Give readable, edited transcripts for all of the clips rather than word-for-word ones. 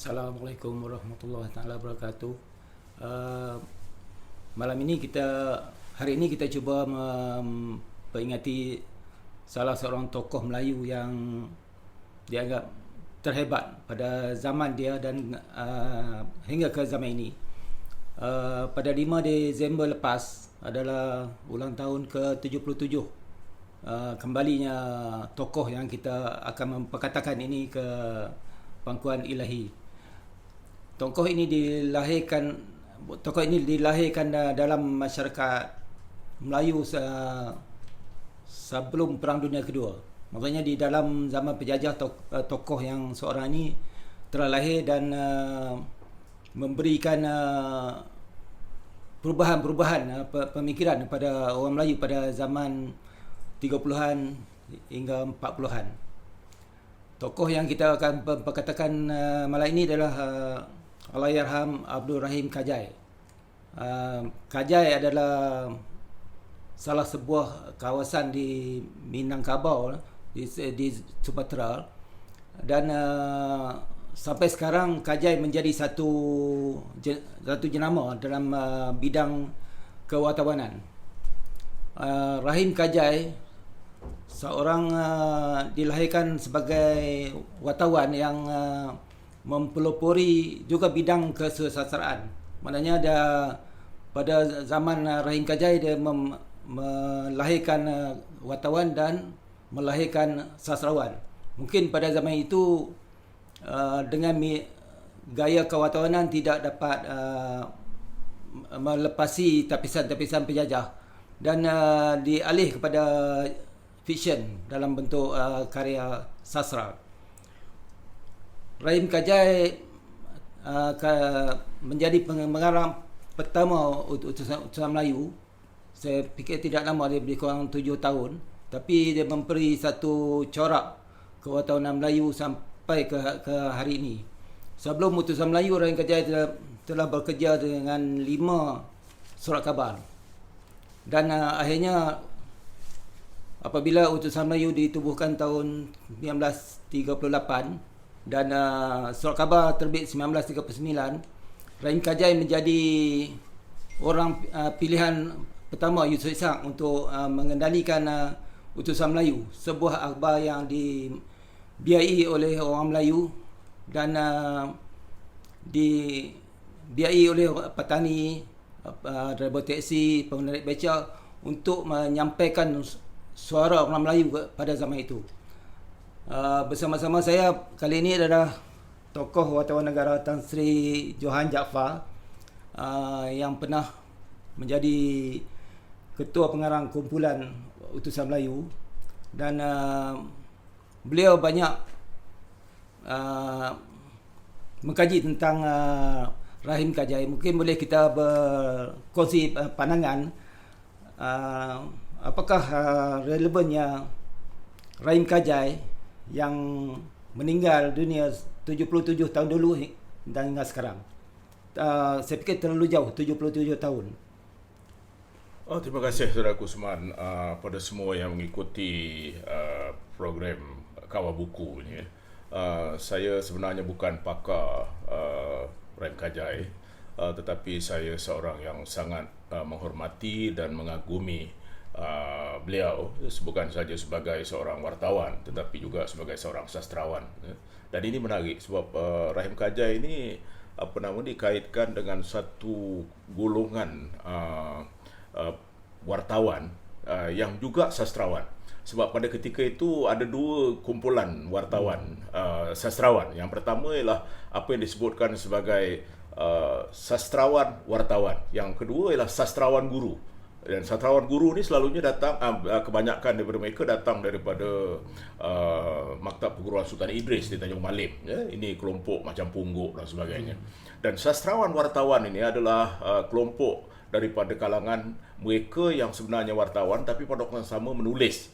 Assalamualaikum warahmatullahi taala wabarakatuh. Uh, hari ini kita cuba memperingati salah seorang tokoh Melayu yang dianggap terhebat pada zaman dia dan hingga ke zaman ini. Pada 5 Disember lepas adalah ulang tahun ke-77 kembalinya tokoh yang kita akan memperkatakan ini ke pangkuan ilahi. Tokoh ini dilahirkan dalam masyarakat Melayu sebelum Perang Dunia Kedua. Maksudnya di dalam zaman penjajah, tokoh yang seorang ini telah lahir dan memberikan perubahan pemikiran kepada orang Melayu pada zaman 30-an hingga 40-an. Tokoh yang kita akan perkatakan malam ini adalah Allahyarham Abdul Rahim Kajai. Kajai adalah salah sebuah kawasan di Minangkabau di Sumatera, dan sampai sekarang Kajai menjadi satu jenama dalam bidang kewartawanan. Rahim Kajai seorang dilahirkan sebagai wartawan yang mempelopori juga bidang kesusastraan. Maknanya pada zaman Rahim Kajai dia melahirkan wartawan dan melahirkan sastrawan. Mungkin pada zaman itu dengan gaya kewartawanan tidak dapat melepasi tapisan-tapisan penjajah dan dialih kepada fiction dalam bentuk karya sastra. Rahim Kajai menjadi pengarang pertama utusan Melayu. Saya fikir tidak lama, dia lebih kurang 7 tahun, tapi dia memberi satu corak kewartawanan Melayu sampai ke hari ini. Sebelum utusan Melayu, Rahim Kajai telah bekerja dengan 5 surat khabar. Dan akhirnya apabila utusan Melayu ditubuhkan tahun 1938 dan surat khabar terbit 1939, Rahim Kajai menjadi orang pilihan pertama Yusof Ishak untuk mengendalikan utusan Melayu, sebuah akhbar yang dibiayai oleh orang Melayu dan dibiayai oleh petani, driver taksi, pemenarik beca untuk menyampaikan suara orang Melayu pada zaman itu. Bersama-sama saya kali ini adalah tokoh wartawan negara Tan Sri Johan Jaafar, yang pernah menjadi ketua pengarang kumpulan utusan Melayu, dan beliau banyak mengkaji tentang Rahim Kajai. Mungkin boleh kita berkongsi pandangan apakah relevannya Rahim Kajai yang meninggal dunia 77 tahun dulu dan hingga sekarang. Saya fikir terlalu jauh, 77 tahun. Terima kasih Saudara Kusman, pada semua yang mengikuti program Kawal Buku ni. Saya sebenarnya bukan pakar Rahim Kajai, tetapi saya seorang yang sangat menghormati dan mengagumi beliau, bukan saja sebagai seorang wartawan tetapi juga sebagai seorang sastrawan. Dan ini menarik sebab Rahim Kajai ini dikaitkan dengan satu golongan wartawan yang juga sastrawan. Sebab pada ketika itu ada 2 kumpulan wartawan sastrawan. Yang pertama ialah apa yang disebutkan sebagai sastrawan wartawan. Yang kedua ialah sastrawan guru. Dan sastrawan guru ni selalunya datang, kebanyakan daripada mereka datang daripada Maktab Perguruan Sultan Idris di Tanjung Malim. Ini kelompok macam Pungguk dan sebagainya. Dan sastrawan wartawan ini adalah kelompok daripada kalangan mereka yang sebenarnya wartawan tapi pada waktu yang sama menulis.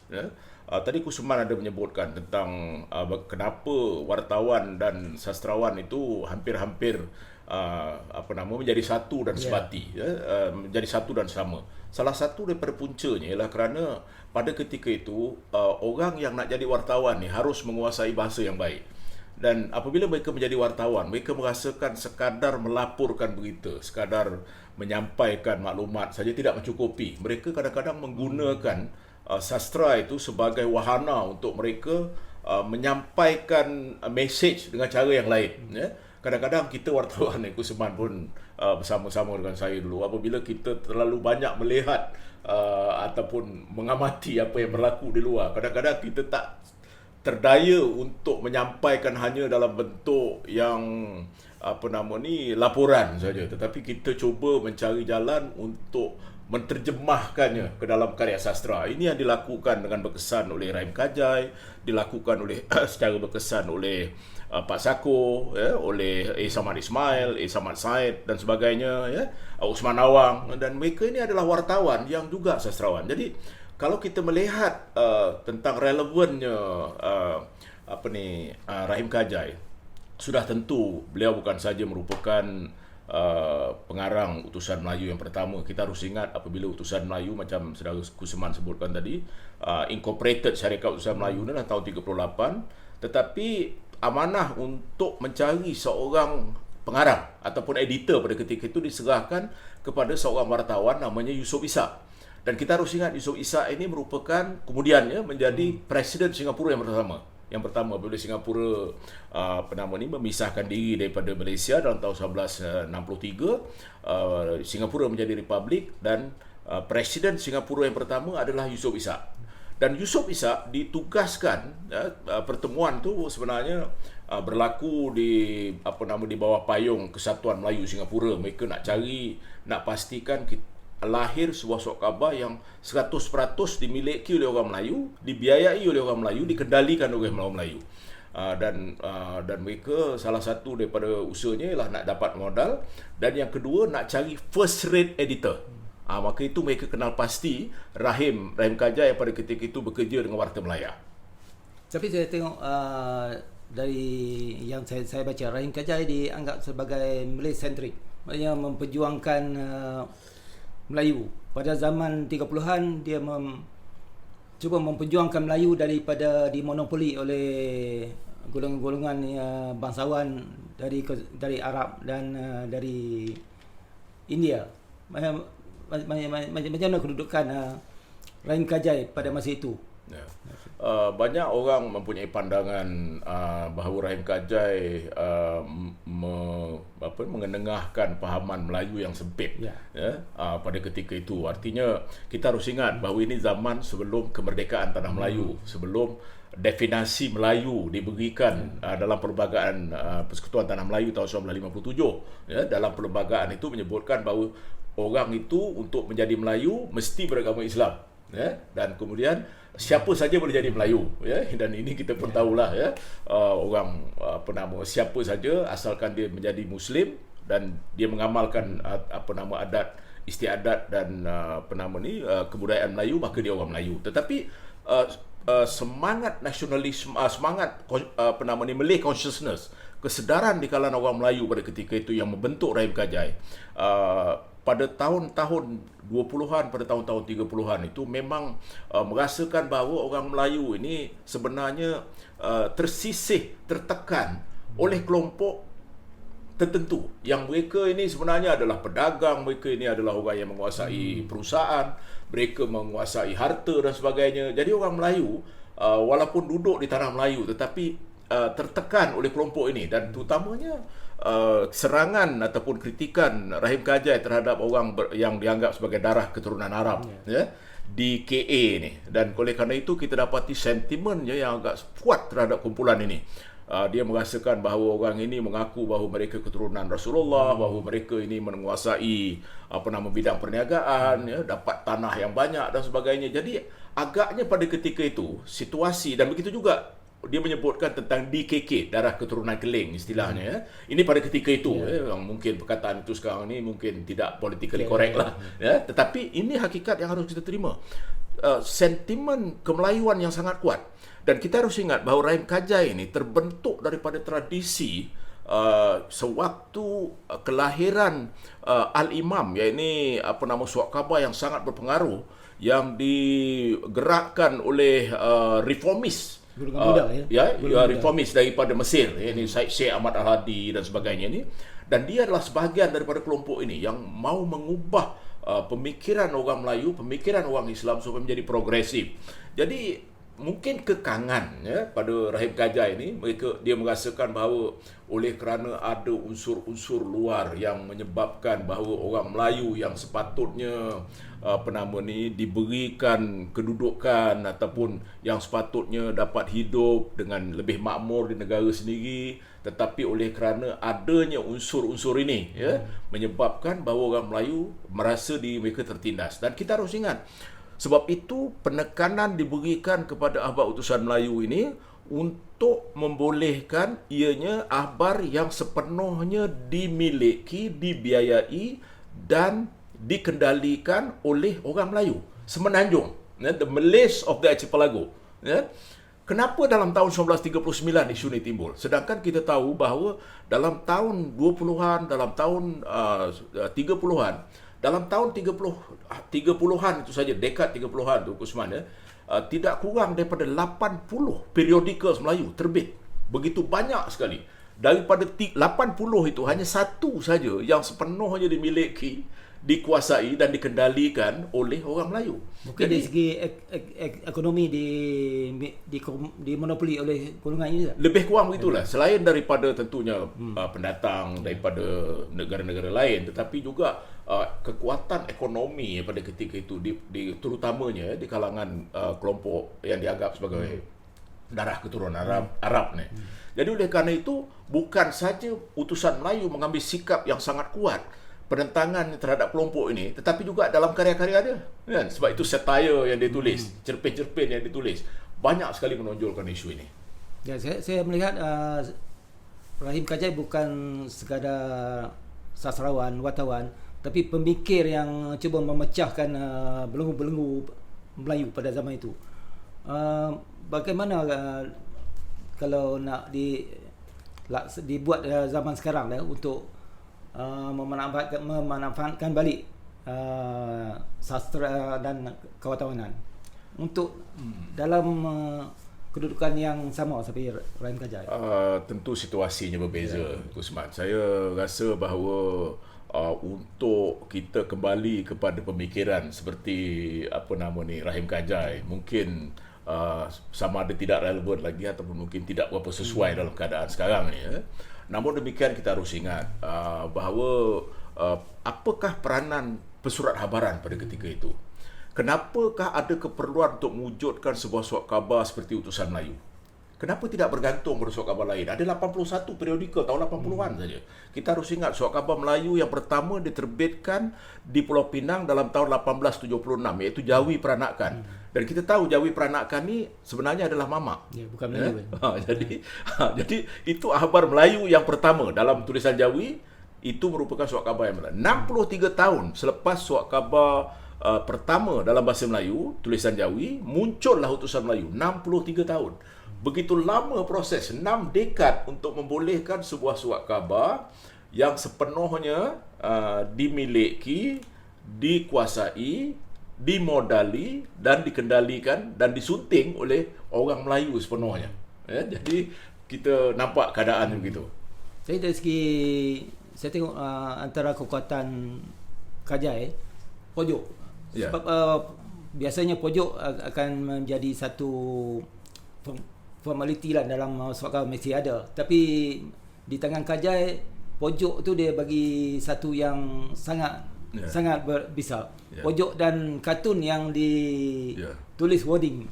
Tadi Kusman ada menyebutkan tentang kenapa wartawan dan sastrawan itu hampir-hampir menjadi satu dan sebati, menjadi satu dan sama. Salah satu daripada puncanya ialah kerana pada ketika itu orang yang nak jadi wartawan ni harus menguasai bahasa yang baik. Dan apabila mereka menjadi wartawan, mereka merasakan sekadar melaporkan berita, sekadar menyampaikan maklumat saja tidak mencukupi. Mereka kadang-kadang menggunakan sastra itu sebagai wahana untuk mereka menyampaikan mesej dengan cara yang lain. Ya. Kadang-kadang kita wartawan Kusuman pun bersama-sama dengan saya dulu, apabila kita terlalu banyak melihat ataupun mengamati apa yang berlaku di luar, kadang-kadang kita tak terdaya untuk menyampaikan hanya dalam bentuk yang laporan saja, tetapi kita cuba mencari jalan untuk menterjemahkannya ke dalam karya sastra. Ini yang dilakukan dengan berkesan oleh Rahim Kajai, dilakukan oleh secara berkesan oleh Pak Sako, ya, oleh Samad Ismail, Samad Said dan sebagainya, ya, Usman Awang, dan mereka ini adalah wartawan yang juga sastrawan. Jadi kalau kita melihat tentang relevannya Rahim Kajai, sudah tentu beliau bukan saja merupakan pengarang Utusan Melayu yang pertama. Kita harus ingat apabila Utusan Melayu, macam saudara Kusuman sebutkan tadi, incorporated Syarikat Utusan Melayu adalah tahun 38, tetapi amanah untuk mencari seorang pengarang ataupun editor pada ketika itu diserahkan kepada seorang wartawan namanya Yusof Ishak. Dan kita harus ingat Yusof Ishak ini merupakan kemudiannya menjadi Presiden Singapura yang pertama. Yang pertama apabila Singapura memisahkan diri daripada Malaysia dalam tahun 1963, Singapura menjadi republik dan Presiden Singapura yang pertama adalah Yusof Ishak. Dan Yusof Ishak ditugaskan, pertemuan tu sebenarnya berlaku di di bawah payung Kesatuan Melayu Singapura. Mereka nak pastikan lahir sebuah surat khabar yang 100% dimiliki oleh orang Melayu, dibiayai oleh orang Melayu, dikendalikan oleh orang Melayu. Dan mereka salah satu daripada usahanya ialah nak dapat modal, dan yang kedua nak cari first rate editor. Maka itu mereka kenal pasti Rahim Kajai yang pada ketika itu bekerja dengan Warta Melaya. Tapi saya tengok dari yang saya baca, Rahim Kajai dianggap sebagai Malay-centric, maksudnya memperjuangkan Melayu. Pada zaman 30-an dia cuba memperjuangkan Melayu daripada dimonopoli oleh golongan-golongan bangsawan dari Arab dan dari India. Macam mana kedudukan Rahim Kajai pada masa itu? Ya. Banyak orang mempunyai pandangan bahawa Rahim Kajai mengenengahkan fahaman Melayu yang sempit, pada ketika itu. Artinya kita harus ingat bahawa ini zaman sebelum kemerdekaan tanah Melayu, sebelum definisi Melayu diberikan dalam Perlembagaan Persekutuan Tanah Melayu tahun 1957. Dalam perlembagaan itu menyebutkan bahawa orang itu untuk menjadi Melayu mesti beragama Islam. Dan kemudian siapa saja boleh jadi Melayu, dan ini kita pun tahulah, orang siapa saja asalkan dia menjadi Muslim dan dia mengamalkan adat istiadat dan kebudayaan Melayu, maka dia orang Melayu. Tetapi semangat nasionalisme, semangat Malay consciousness, kesedaran di kalangan orang Melayu pada ketika itu yang membentuk Rahim Kajai pada tahun-tahun 20-an, pada tahun-tahun 30-an itu memang merasakan bahawa orang Melayu ini sebenarnya tersisih, tertekan oleh kelompok tertentu yang mereka ini sebenarnya adalah pedagang, mereka ini adalah orang yang menguasai perusahaan, mereka menguasai harta dan sebagainya. Jadi orang Melayu walaupun duduk di tanah Melayu tetapi tertekan oleh kelompok ini, dan terutamanya serangan ataupun kritikan Rahim Kajai terhadap orang yang dianggap sebagai darah keturunan Arab di KA ni. Dan oleh kerana itu kita dapati sentimennya yang agak kuat terhadap kumpulan ini. Dia merasakan bahawa orang ini mengaku bahawa mereka keturunan Rasulullah, bahawa mereka ini menguasai bidang perniagaan, dapat tanah yang banyak dan sebagainya. Jadi agaknya pada ketika itu situasi, dan begitu juga dia menyebutkan tentang DKK, darah keturunan Keling istilahnya. Ini pada ketika itu, yang mungkin perkataan itu sekarang ni mungkin tidak politically correct lah. Tetapi ini hakikat yang harus kita terima. Sentimen kemelayuan yang sangat kuat. Dan kita harus ingat bahawa Rahim Kajai ini terbentuk daripada tradisi sewaktu kelahiran Al-Imam, iaitu surat khabar yang sangat berpengaruh yang digerakkan oleh reformis golongan muda reformis daripada Mesir, ini Syekh Ahmad Al-Hadi dan sebagainya ni, dan dia adalah sebahagian daripada kelompok ini yang mau mengubah pemikiran orang Melayu, pemikiran orang Islam supaya menjadi progresif. Jadi mungkin kekangan pada Rahim Kajai ini, dia merasakan bahawa oleh kerana ada unsur-unsur luar yang menyebabkan bahawa orang Melayu yang sepatutnya diberikan kedudukan ataupun yang sepatutnya dapat hidup dengan lebih makmur di negara sendiri, tetapi oleh kerana adanya unsur-unsur ini menyebabkan bahawa orang Melayu merasa diri mereka tertindas. Dan kita harus ingat, sebab itu penekanan diberikan kepada ahbab utusan Melayu ini untuk membolehkan ianya ahbar yang sepenuhnya dimiliki, dibiayai dan dikendalikan oleh orang Melayu semenanjung, the Malays of the Archipelago. Kenapa dalam tahun 1939 isu ini timbul? Sedangkan kita tahu bahawa dalam tahun 20-an, dalam tahun 30-an, dalam tahun 30-an itu saja, dekad 30-an tu Usman, tidak kurang daripada 80 periodicals Melayu terbit. Begitu banyak sekali. Daripada 80 itu hanya satu saja yang sepenuhnya dimiliki, dikuasai dan dikendalikan oleh orang Melayu. Mungkin dari segi ekonomi di monopoli oleh golongan ini tak? Lebih kurang begitulah. Selain daripada tentunya pendatang daripada negara-negara lain, tetapi juga kekuatan ekonomi pada ketika itu terutamanya di kalangan kelompok yang dianggap sebagai darah keturunan Arab ni. Jadi oleh kerana itu, bukan saja utusan Melayu mengambil sikap yang sangat kuat penentangan terhadap kelompok ini, tetapi juga dalam karya-karya dia, kan? Sebab itu satire yang dia tulis, cerpen-cerpen yang ditulis banyak sekali menonjolkan isu ini. Ya, saya melihat Rahim Kajai bukan sekadar sastrawan, wartawan, tapi pemikir yang cuba memecahkan belenggu-belenggu Melayu pada zaman itu. Bagaimana kalau nak dibuat zaman sekarang untuk memanfaatkan balik sastra dan kewatawanan untuk dalam kedudukan yang sama seperti Rahim Kajai? Tentu situasinya berbeza, Usman. Saya rasa bahawa untuk kita kembali kepada pemikiran seperti Rahim Kajai, mungkin sama ada tidak relevan lagi ataupun mungkin tidak berapa sesuai dalam keadaan sekarang ni. Namun demikian, kita harus ingat bahawa apakah peranan pesurat habaran pada ketika itu? Kenapakah ada keperluan untuk mewujudkan sebuah surat khabar seperti Utusan Melayu? Kenapa tidak bergantung pada surat khabar lain? Ada 81 periodikal tahun 80-an saja. Kita harus ingat, surat khabar Melayu yang pertama diterbitkan di Pulau Pinang dalam tahun 1876, iaitu Jawi Peranakan. Dan kita tahu Jawi Peranakan ni sebenarnya adalah mamak. Ya, bukan Melayu. Jadi itu ahbar Melayu yang pertama dalam tulisan Jawi, itu merupakan surat khabar yang Melayu. 63 tahun selepas surat khabar pertama dalam bahasa Melayu, tulisan Jawi, muncullah Utusan Melayu. 63 tahun. Begitu lama proses, 6 dekad untuk membolehkan sebuah surat khabar yang sepenuhnya dimiliki, dikuasai, dimodali dan dikendalikan dan disunting oleh orang Melayu sepenuhnya. Jadi kita nampak keadaan begitu. Saya dari segi, saya tengok antara kekuatan Kajai, pojok. Sebab biasanya pojok akan menjadi satu formaliti lah dalam surat khabar, mesti ada. Tapi di tangan Kajai, pojok tu dia bagi satu yang sangat besar. Pojok dan kartun yang ditulis wording.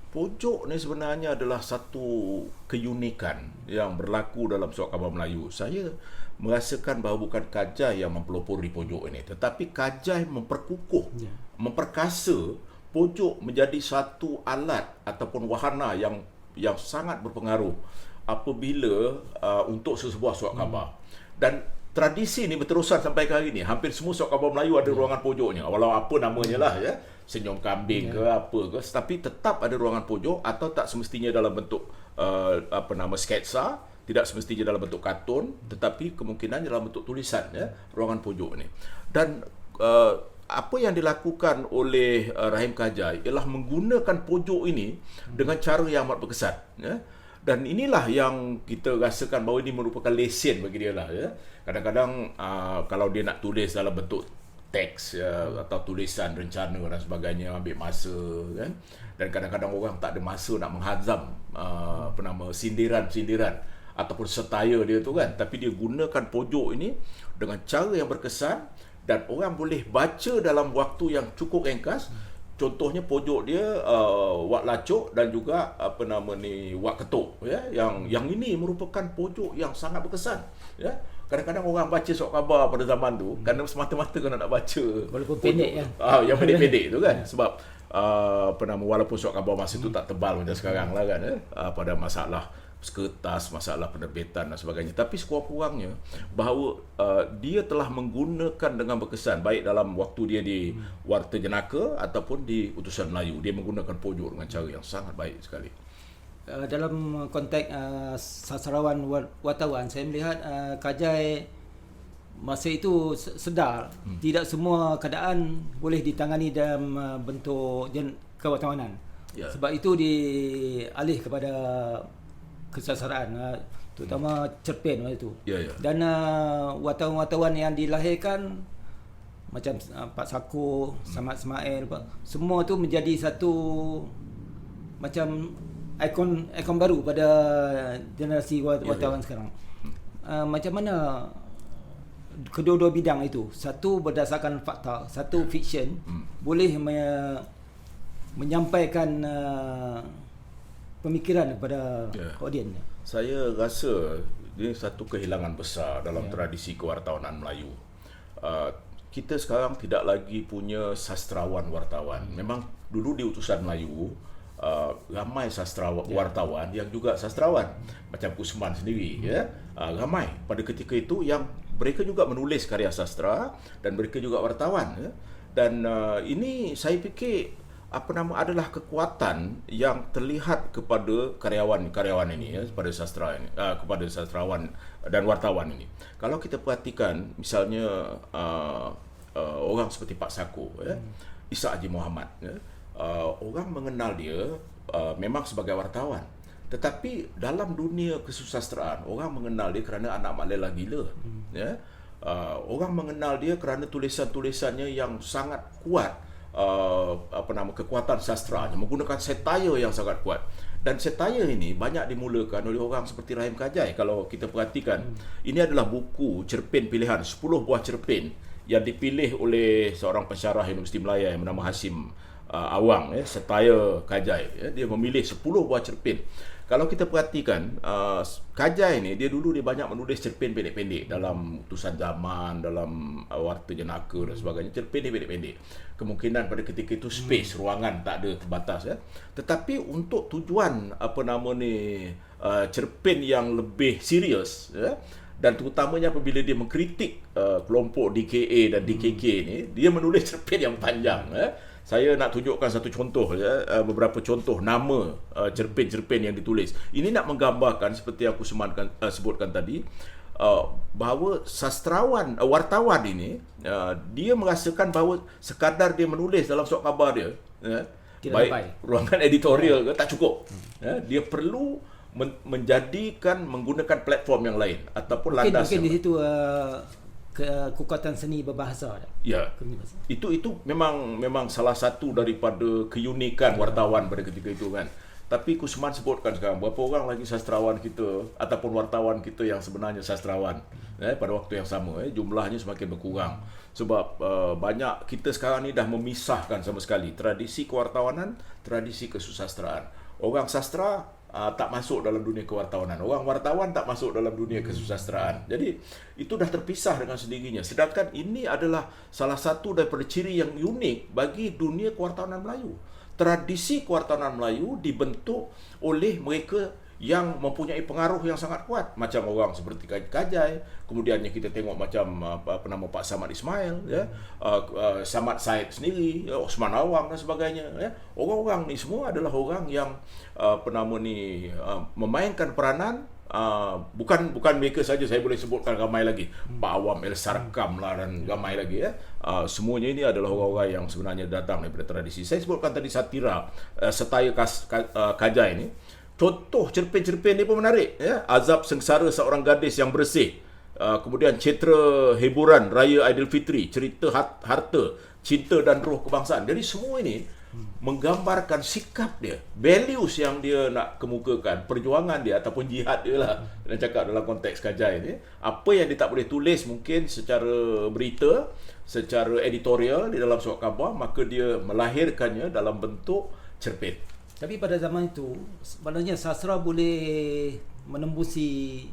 Pojok ni sebenarnya adalah satu keunikan yang berlaku dalam surat khabar Melayu. Saya merasakan bahawa bukan Kajai yang mempelopori pojok ini, tetapi Kajai memperkukuh, memperkasa pojok menjadi satu alat ataupun wahana yang sangat berpengaruh apabila untuk sesebuah surat khabar. Dan tradisi ini berterusan sampai ke hari ini. Hampir semua surat khabar Melayu ada ruangan pojoknya. Walau apa namanya lah, senyum kambing ke apa ke, tapi tetap ada ruangan pojok, atau tak semestinya dalam bentuk sketsa, tidak semestinya dalam bentuk kartun, tetapi kemungkinan dalam bentuk tulisan, ruangan pojok ni. Dan apa yang dilakukan oleh Rahim Kajai ialah menggunakan pojok ini dengan cara yang amat berkesan, ya. Dan inilah yang kita rasakan bahawa ini merupakan lesen bagi dia lah, ya. Kadang-kadang kalau dia nak tulis dalam bentuk teks, atau tulisan rencana dan sebagainya, ambil masa, kan. Dan kadang-kadang orang tak ada masa nak menghazam sindiran-sindiran ataupun setaya dia tu, kan. Tapi dia gunakan pojok ini dengan cara yang berkesan dan orang boleh baca dalam waktu yang cukup ringkas. Contohnya pojok dia Wak Lacok dan juga Wak Ketuk, ya. Yang ini merupakan pojok yang sangat berkesan, ya. Kadang-kadang orang baca surat khabar pada zaman tu kerana semata-mata kena nak baca walaupun pendek, kan. Yang pendek-pendek tu, kan. Sebab walaupun surat khabar masa tu tak tebal macam sekarang lah, kan, pada masalah kertas, masalah penerbitan dan sebagainya. Tapi sekurang-kurangnya bahawa dia telah menggunakan dengan berkesan, baik dalam waktu dia di Warta Jenaka ataupun di Utusan Melayu, dia menggunakan pojok dengan cara yang sangat baik sekali. Dalam konteks sastrawan wartawan, saya melihat Kajai masa itu sedar tidak semua keadaan boleh ditangani dalam bentuk kewartawanan. Ya. Sebab itu dialih kepada kesastraan, terutama cerpen waktu itu. Ya, ya. Dan wartawan-wartawan yang dilahirkan macam Pak Sako, Samad Ismail, semua tu menjadi satu macam ikon baru pada generasi wartawan sekarang. Macam mana kedua-dua bidang itu, satu berdasarkan fakta, satu fiksyen, boleh menyampaikan pemikiran kepada audien? Saya rasa ini satu kehilangan besar dalam tradisi kewartawanan Melayu. Kita sekarang tidak lagi punya sastrawan wartawan. Memang dulu di Utusan Melayu ramai sastrawan wartawan yang juga sastrawan, macam Kusman sendiri, ya. Ramai pada ketika itu yang mereka juga menulis karya sastra dan mereka juga wartawan, ya. Dan ini saya fikir adalah kekuatan yang terlihat kepada karyawan ini, ya, kepada sastra ini, kepada sastrawan dan wartawan ini. Kalau kita perhatikan misalnya orang seperti Pak Sako, ya, Ishak Haji Muhammad, ya, orang mengenal dia memang sebagai wartawan, tetapi dalam dunia kesusastraan orang mengenal dia kerana Anak Mak Lela Gila, ya. Orang mengenal dia kerana tulisan-tulisannya yang sangat kuat, kekuatan sastranya, menggunakan satire yang sangat kuat. Dan satire ini banyak dimulakan oleh orang seperti Rahim Kajai. Kalau kita perhatikan, ini adalah buku cerpen pilihan, 10 buah cerpen yang dipilih oleh seorang pensyarah Universiti Melaya yang bernama Hasim Awang, ya, satire Kajai, ya. Dia memilih 10 buah cerpen. Kalau kita perhatikan, Kajai ni dia banyak menulis cerpen pendek-pendek dalam Utusan Zaman, dalam Warta Jenaka dan sebagainya. Cerpen dia pendek-pendek. Kemungkinan pada ketika itu space, ruangan tak ada terbatas, ya. Tetapi untuk tujuan cerpen yang lebih serius, ya, dan terutamanya apabila dia mengkritik kelompok DKA dan DKK ni, dia menulis cerpen yang panjang, ya. Saya nak tunjukkan satu contoh, ya, beberapa contoh nama cerpen-cerpen yang ditulis. Ini nak menggambarkan seperti yang aku sebutkan tadi, bahawa sastrawan, wartawan ini, dia merasakan bahawa sekadar dia menulis dalam surat khabar dia, ya, baik ruangan editorial ke, tak cukup. Ya, dia perlu menggunakan platform yang lain ataupun landas. Mungkin di situ kekuatan seni berbahasa. Ya. Itu memang salah satu daripada keunikan wartawan pada ketika itu, kan. Tapi Kusman sebutkan sekarang berapa orang lagi sastrawan kita ataupun wartawan kita yang sebenarnya sastrawan, pada waktu yang sama, jumlahnya semakin berkurang. Sebab banyak kita sekarang ni dah memisahkan sama sekali tradisi kewartawanan, tradisi kesusastraan. Orang sastra tak masuk dalam dunia kewartawanan, orang wartawan tak masuk dalam dunia kesusastraan. Jadi itu dah terpisah dengan sendirinya. Sedangkan ini adalah salah satu daripada ciri yang unik bagi dunia kewartawanan Melayu. Tradisi kewartawanan Melayu dibentuk oleh mereka yang mempunyai pengaruh yang sangat kuat, macam orang seperti Kajai, kemudiannya kita tengok macam Pak Samad Ismail, ya, Samad Said sendiri, Osman Awang dan sebagainya, ya. Orang-orang ni semua adalah orang yang memainkan peranan bukan mereka saja, saya boleh sebutkan ramai lagi, Pak Awam El Sarkam lah dan ramai lagi ya. Semuanya ini adalah orang-orang yang sebenarnya datang daripada tradisi. Saya sebutkan tadi Satira, Setaya Kajai ini. Contoh cerpen-cerpen ni pun menarik ya. Azab Sengsara Seorang Gadis Yang Bersih. Kemudian Cetera Hiburan Raya Aidilfitri, Cerita Harta, Cinta dan Roh Kebangsaan. Jadi semua ini menggambarkan sikap dia, values yang dia nak kemukakan, perjuangan dia ataupun jihad dia lah. Dia cakap dalam konteks Kajai ni, apa yang dia tak boleh tulis mungkin secara berita, secara editorial di dalam surat khabar, maka dia melahirkannya dalam bentuk cerpen. Tapi pada zaman itu sebenarnya sastra boleh menembusi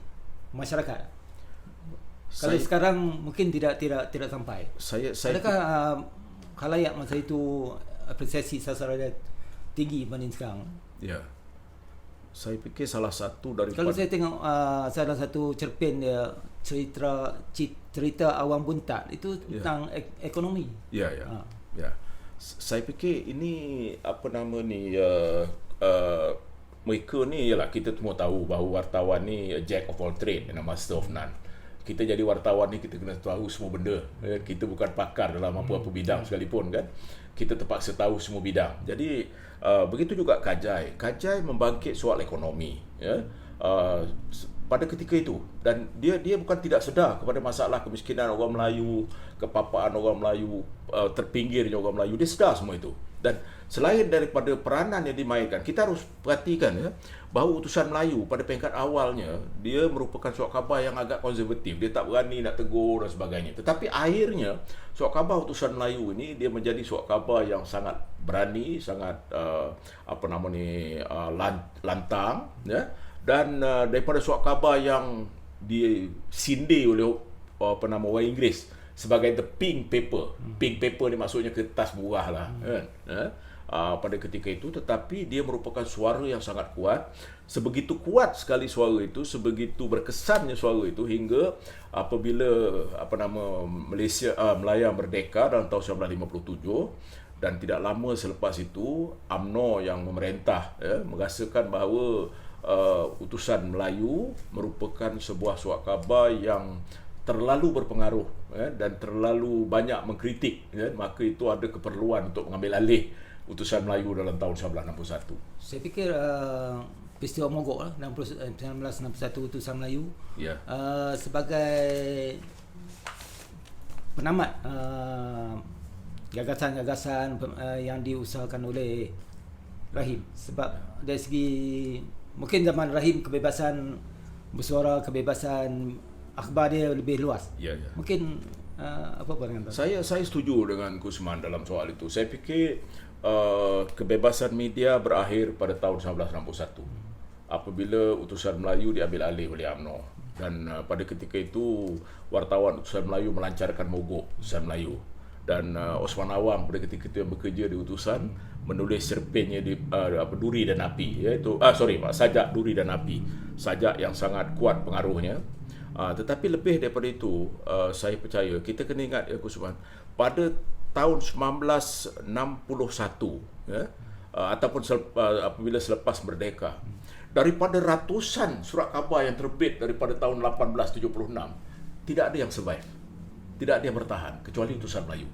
masyarakat. Kalau sekarang mungkin tidak sampai. Adakah khalayak masa itu apresiasi sastra dia tinggi berbanding sekarang? Ya. Saya fikir salah satu daripada, kalau saya tengok salah satu cerpen dia, cerita Awam Buntat itu tentang ekonomi. Ya. Saya fikir ini mereka ni ialah, kita semua tahu bahawa wartawan ni jack of all trade and a master of none. Kita jadi wartawan ni kita kena tahu semua benda. Kita bukan pakar dalam apa-apa bidang sekalipun kan. Kita terpaksa tahu semua bidang. Jadi begitu juga Kajai. Kajai membangkit soal ekonomi ya. Pada ketika itu, dan dia bukan tidak sedar kepada masalah kemiskinan orang Melayu, kepapaan orang Melayu, terpinggirnya orang Melayu. Dia sedar semua itu. Dan selain daripada peranan yang dimainkan, kita harus perhatikan ya, bahawa Utusan Melayu pada peringkat awalnya dia merupakan surat khabar yang agak konservatif. Dia tak berani nak tegur dan sebagainya. Tetapi akhirnya surat khabar Utusan Melayu ini dia menjadi surat khabar yang sangat berani, sangat lantang ya. Dan daripada surat khabar yang disindir oleh orang Inggeris sebagai the pink paper. Pink paper ni maksudnya kertas murah lah kan. Pada ketika itu, tetapi dia merupakan suara yang sangat kuat. Sebegitu kuat sekali suara itu, sebegitu berkesannya suara itu hingga apabila Melaya merdeka dalam tahun 1957, dan tidak lama selepas itu UMNO yang memerintah merasakan bahawa Utusan Melayu merupakan sebuah surat khabar yang terlalu berpengaruh dan terlalu banyak mengkritik maka itu ada keperluan untuk mengambil alih Utusan Melayu dalam tahun 1961. Saya fikir peristiwa mogok lah 1961 Utusan Melayu sebagai penamat gagasan-gagasan yang diusahakan oleh Rahim. Sebab dari segi mungkin zaman Rahim kebebasan bersuara, kebebasan akhbar dia lebih luas. Mungkin apa pandangan saya setuju dengan Kusman dalam soal itu. Saya fikir kebebasan media berakhir pada tahun 1961 apabila Utusan Melayu diambil alih oleh UMNO. Dan pada ketika itu wartawan Utusan Melayu melancarkan mogok Utusan Melayu. Dan Osman Awang pada ketika itu yang bekerja di Utusan menulis cerpennya di Duri dan Api, iaitu Sajak Duri dan Api, sajak yang sangat kuat pengaruhnya. Tetapi lebih daripada itu, saya percaya kita kena ingat ya Kusman, pada tahun 1961 ataupun apabila selepas merdeka, daripada ratusan surat khabar yang terbit daripada tahun 1876, tidak ada yang survive, tidak ada yang bertahan kecuali Utusan Melayu.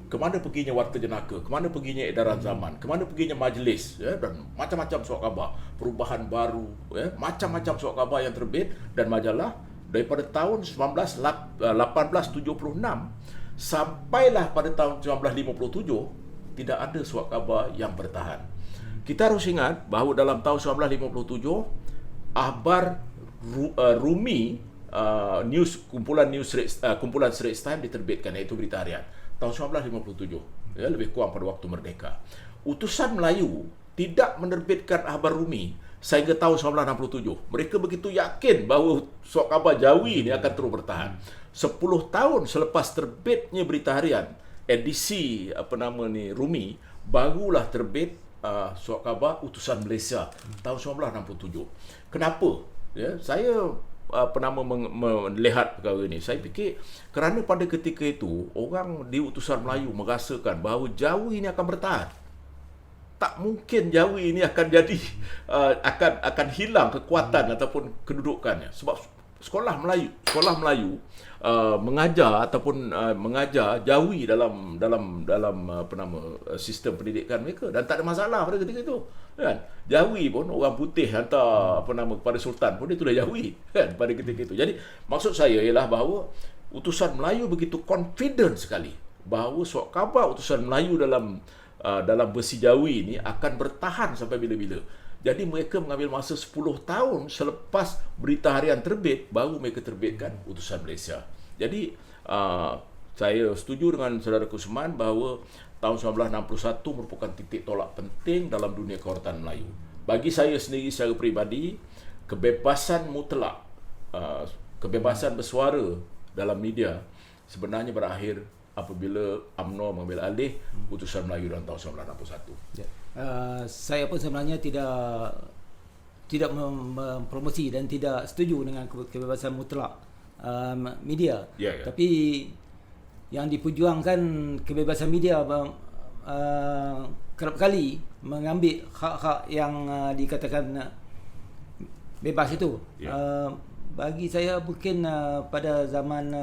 Kemana perginya Warta Jenaka, kemana perginya Edaran Zaman, kemana perginya Majlis dan macam-macam surat khabar, Perubahan Baru, macam-macam surat khabar yang terbit dan majalah daripada tahun 1876 sampailah pada tahun 1957 tidak ada surat khabar yang bertahan. Kita harus ingat bahawa dalam tahun 1957 akhbar Rumi kumpulan Straits Times diterbitkan, iaitu berita harian tahun 1957, lebih kurang pada waktu merdeka. Utusan Melayu tidak menerbitkan akhbar Rumi sehingga tahun 1967. Mereka begitu yakin bahawa surat khabar Jawi ini akan terus bertahan. 10 tahun selepas terbitnya berita harian edisi Rumi, barulah terbit surat khabar Utusan Malaysia tahun 1967. Kenapa? Saya melihat perkara ini. Saya fikir kerana pada ketika itu orang di Utusan Melayu merasakan bahawa Jawi ini akan bertahan. tak mungkin Jawi ini akan jadi akan hilang kekuatan ataupun kedudukannya, sebab sekolah Melayu mengajar ataupun mengajar Jawi dalam sistem pendidikan mereka, dan tak ada masalah pada ketika itu, kan. Jawi pun orang putih hantar kepada sultan pun dia tu dah Jawi, kan, pada ketika itu. Jadi maksud saya ialah bahawa utusan Melayu begitu confident sekali bahawa surat khabar utusan Melayu dalam besi Jawi ini akan bertahan sampai bila-bila. Jadi mereka mengambil masa 10 tahun selepas berita harian terbit, baru mereka terbitkan utusan Malaysia. Jadi saya setuju dengan saudara Kusman bahawa tahun 1961 merupakan titik tolak penting dalam dunia kewartaan Melayu. Bagi saya sendiri secara peribadi, kebebasan mutlak, kebebasan bersuara dalam media sebenarnya berakhir apabila UMNO mengambil alih utusan Melayu dalam tahun 1961. Ya. Saya pun sebenarnya tidak mempromosi dan tidak setuju dengan kebebasan mutlak media. Tapi yang diperjuangkan kebebasan media kerap kali mengambil hak-hak yang dikatakan bebas itu. Bagi saya mungkin pada zaman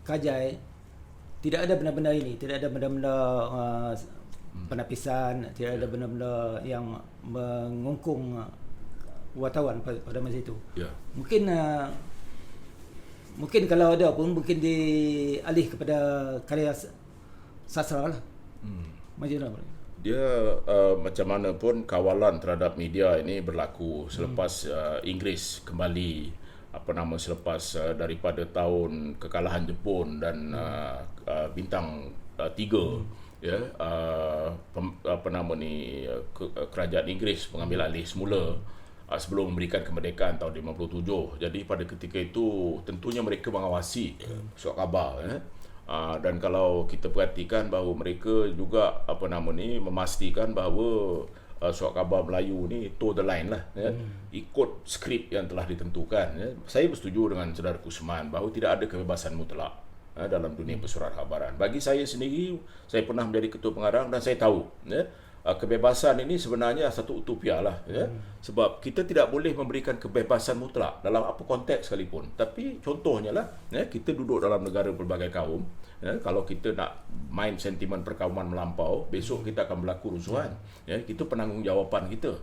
Kajai tidak ada benda-benda ini, tidak ada benda-benda penapisan, tidak ada benda-benda yang mengungkung wartawan pada masa itu. Mungkin kalau ada pun mungkin dialih kepada karya sastra lah. Macam mana? Dia macam mana pun kawalan terhadap media ini berlaku selepas Inggeris kembali selepas daripada tahun kekalahan Jepun dan bintang 3 kerajaan Inggeris mengambil alih semula sebelum memberikan kemerdekaan tahun 57. Jadi pada ketika itu tentunya mereka mengawasi surat khabar, dan kalau kita perhatikan bahawa mereka juga memastikan bahawa surat khabar Melayu ni toe the line lah, ikut skrip yang telah ditentukan. Saya bersetuju dengan saudara Kusman bahawa tidak ada kebebasan mutlak dalam dunia persurat khabaran. Bagi saya sendiri, saya pernah menjadi ketua pengarang dan saya tahu kebebasan ini sebenarnya satu utopia lah, sebab kita tidak boleh memberikan kebebasan mutlak dalam apa konteks sekalipun. Tapi contohnya lah, kita duduk dalam negara pelbagai kaum, kalau kita nak main sentimen perkauman melampau, besok kita akan berlaku rusuhan, itu penanggungjawatan kita,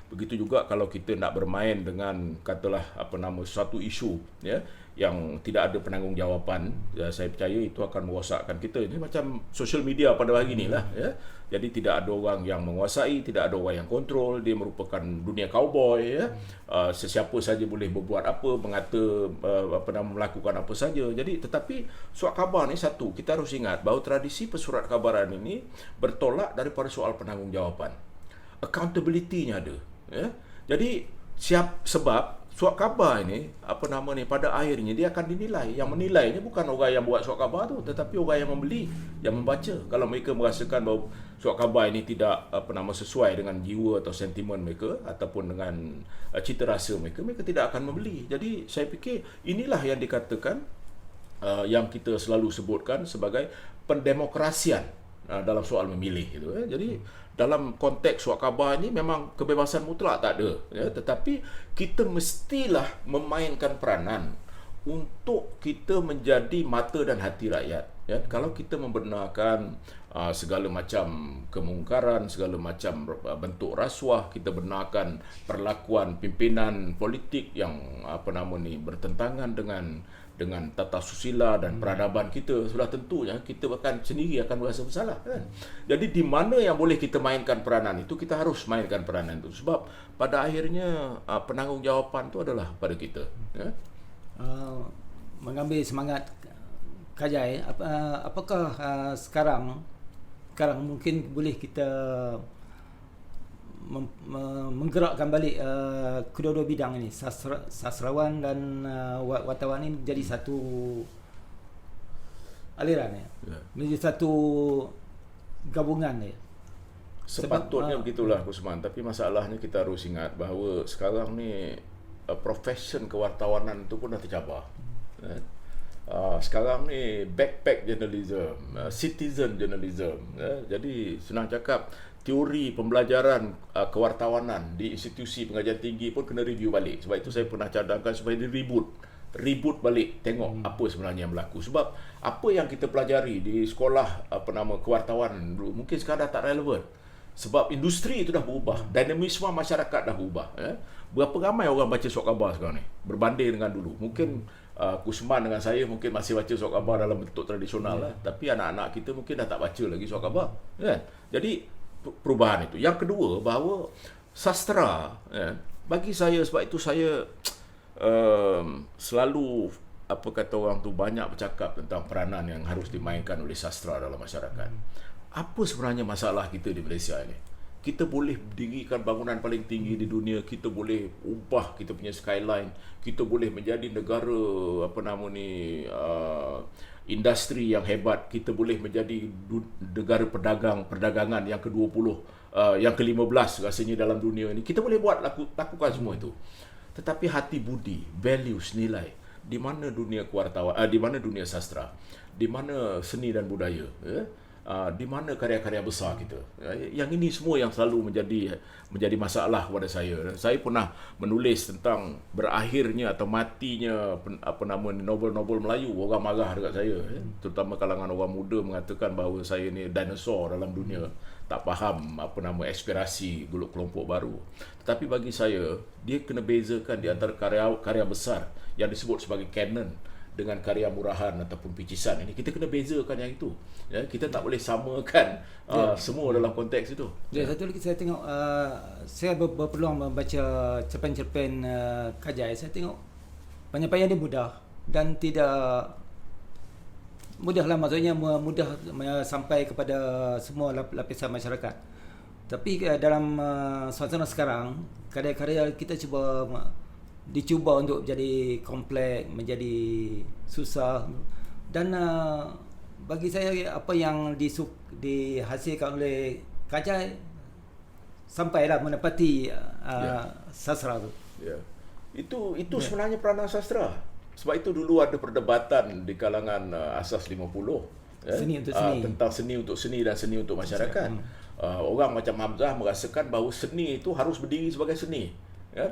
Begitu juga kalau kita nak bermain dengan katalah suatu isu yang tidak ada penanggungjawatan, saya percaya itu akan merosakkan kita. Ini macam social media pada hari inilah, Jadi tidak ada orang yang menguasai, tidak ada orang yang kontrol, dia merupakan dunia cowboy, sesiapa saja boleh berbuat apa, mengata melakukan apa saja. Jadi tetapi surat khabar ni satu, kita harus ingat bahawa tradisi pesurat khabaran ini bertolak daripada soal penanggungjawatan. Accountability-nya ada. Jadi sebab surat khabar ini pada akhirnya dia akan dinilai. Yang menilainya bukan orang yang buat surat khabar tu, tetapi orang yang membeli, yang membaca. Kalau mereka merasakan bahawa surat khabar ini tidak sesuai dengan jiwa atau sentimen mereka ataupun dengan cita rasa mereka tidak akan membeli. Jadi saya fikir inilah yang dikatakan yang kita selalu sebutkan sebagai pendemokrasian dalam soal memilih itu. Jadi dalam konteks surat khabar ini memang kebebasan mutlak tak ada, tetapi kita mestilah memainkan peranan untuk kita menjadi mata dan hati rakyat. Kalau kita membenarkan segala macam kemungkaran, segala macam bentuk rasuah, kita benarkan perlakuan pimpinan politik yang bertentangan dengan tata susila dan peradaban kita, sudah tentunya kita sendiri akan merasa bersalah, kan? Jadi di mana yang boleh kita mainkan peranan itu, kita harus mainkan peranan itu, sebab pada akhirnya penanggungjawatan itu adalah pada kita. Mengambil semangat Kajai, apakah sekarang mungkin boleh kita menggerakkan balik kedua-dua bidang ini, sastrawan dan wartawan ini jadi satu aliran, menjadi satu gabungan. Sepatutnya begitulah Kusman, tapi masalahnya kita harus ingat bahawa sekarang ni profession kewartawanan itu pun dah tercabar. Sekarang ni backpack journalism, citizen journalism, jadi senang cakap teori pembelajaran kewartawanan di institusi pengajian tinggi pun kena review balik. Sebab itu saya pernah cadangkan supaya dia reboot balik, tengok apa sebenarnya yang berlaku. Sebab apa yang kita pelajari di sekolah kewartawanan dulu mungkin sekarang dah tak relevan. Sebab industri itu dah berubah, dinamisme masyarakat dah berubah. Berapa ramai orang baca surat khabar sekarang ni berbanding dengan dulu. Mungkin Kusman dengan saya mungkin masih baca surat khabar dalam bentuk tradisional lah, tapi anak-anak kita mungkin dah tak baca lagi surat khabar, kan? Jadi perubahan itu. Yang kedua, bahawa sastra, bagi saya, sebab itu saya selalu orang tu banyak bercakap tentang peranan yang harus dimainkan oleh sastra dalam masyarakat. Apa sebenarnya masalah kita di Malaysia ini? Kita boleh dirikan bangunan paling tinggi di dunia, kita boleh ubah kita punya skyline, kita boleh menjadi negara industri yang hebat, kita boleh menjadi negara perdagangan yang ke-20, yang ke-15 rasanya dalam dunia ini. Kita boleh lakukan semua itu. Tetapi hati budi, values, nilai, di mana dunia di mana dunia sastra, di mana seni dan budaya, di mana karya-karya besar kita. Yang ini semua yang selalu menjadi masalah kepada saya. Saya pernah menulis tentang berakhirnya atau matinya novel-novel Melayu. Orang marah dekat saya, terutama kalangan orang muda mengatakan bahawa saya ni dinosaur dalam dunia, tak faham aspirasi kelompok baru. Tetapi bagi saya, dia kena bezakan di antara karya besar yang disebut sebagai canon dengan karya murahan ataupun picisan. Ini kita kena bezakan yang itu. Kita tak boleh samakan semua dalam konteks itu. Satu lagi saya tengok, saya berpeluang membaca cerpen-cerpen Kajai. Saya tengok penyampaian dia mudah dan tidak mudahlah, maksudnya mudah sampai kepada semua lapisan masyarakat. Tapi dalam suasana sekarang, karya-karya kita dicuba untuk jadi kompleks, menjadi susah, dan bagi saya apa yang dihasilkan oleh Kajai sampailah menepati sastra tu. Itu sebenarnya peranan sastra. Sebab itu dulu ada perdebatan di kalangan asas 50 seni untuk seni, tentang seni untuk seni dan seni untuk masyarakat. Orang macam Hamzah merasakan bahawa seni itu harus berdiri sebagai seni.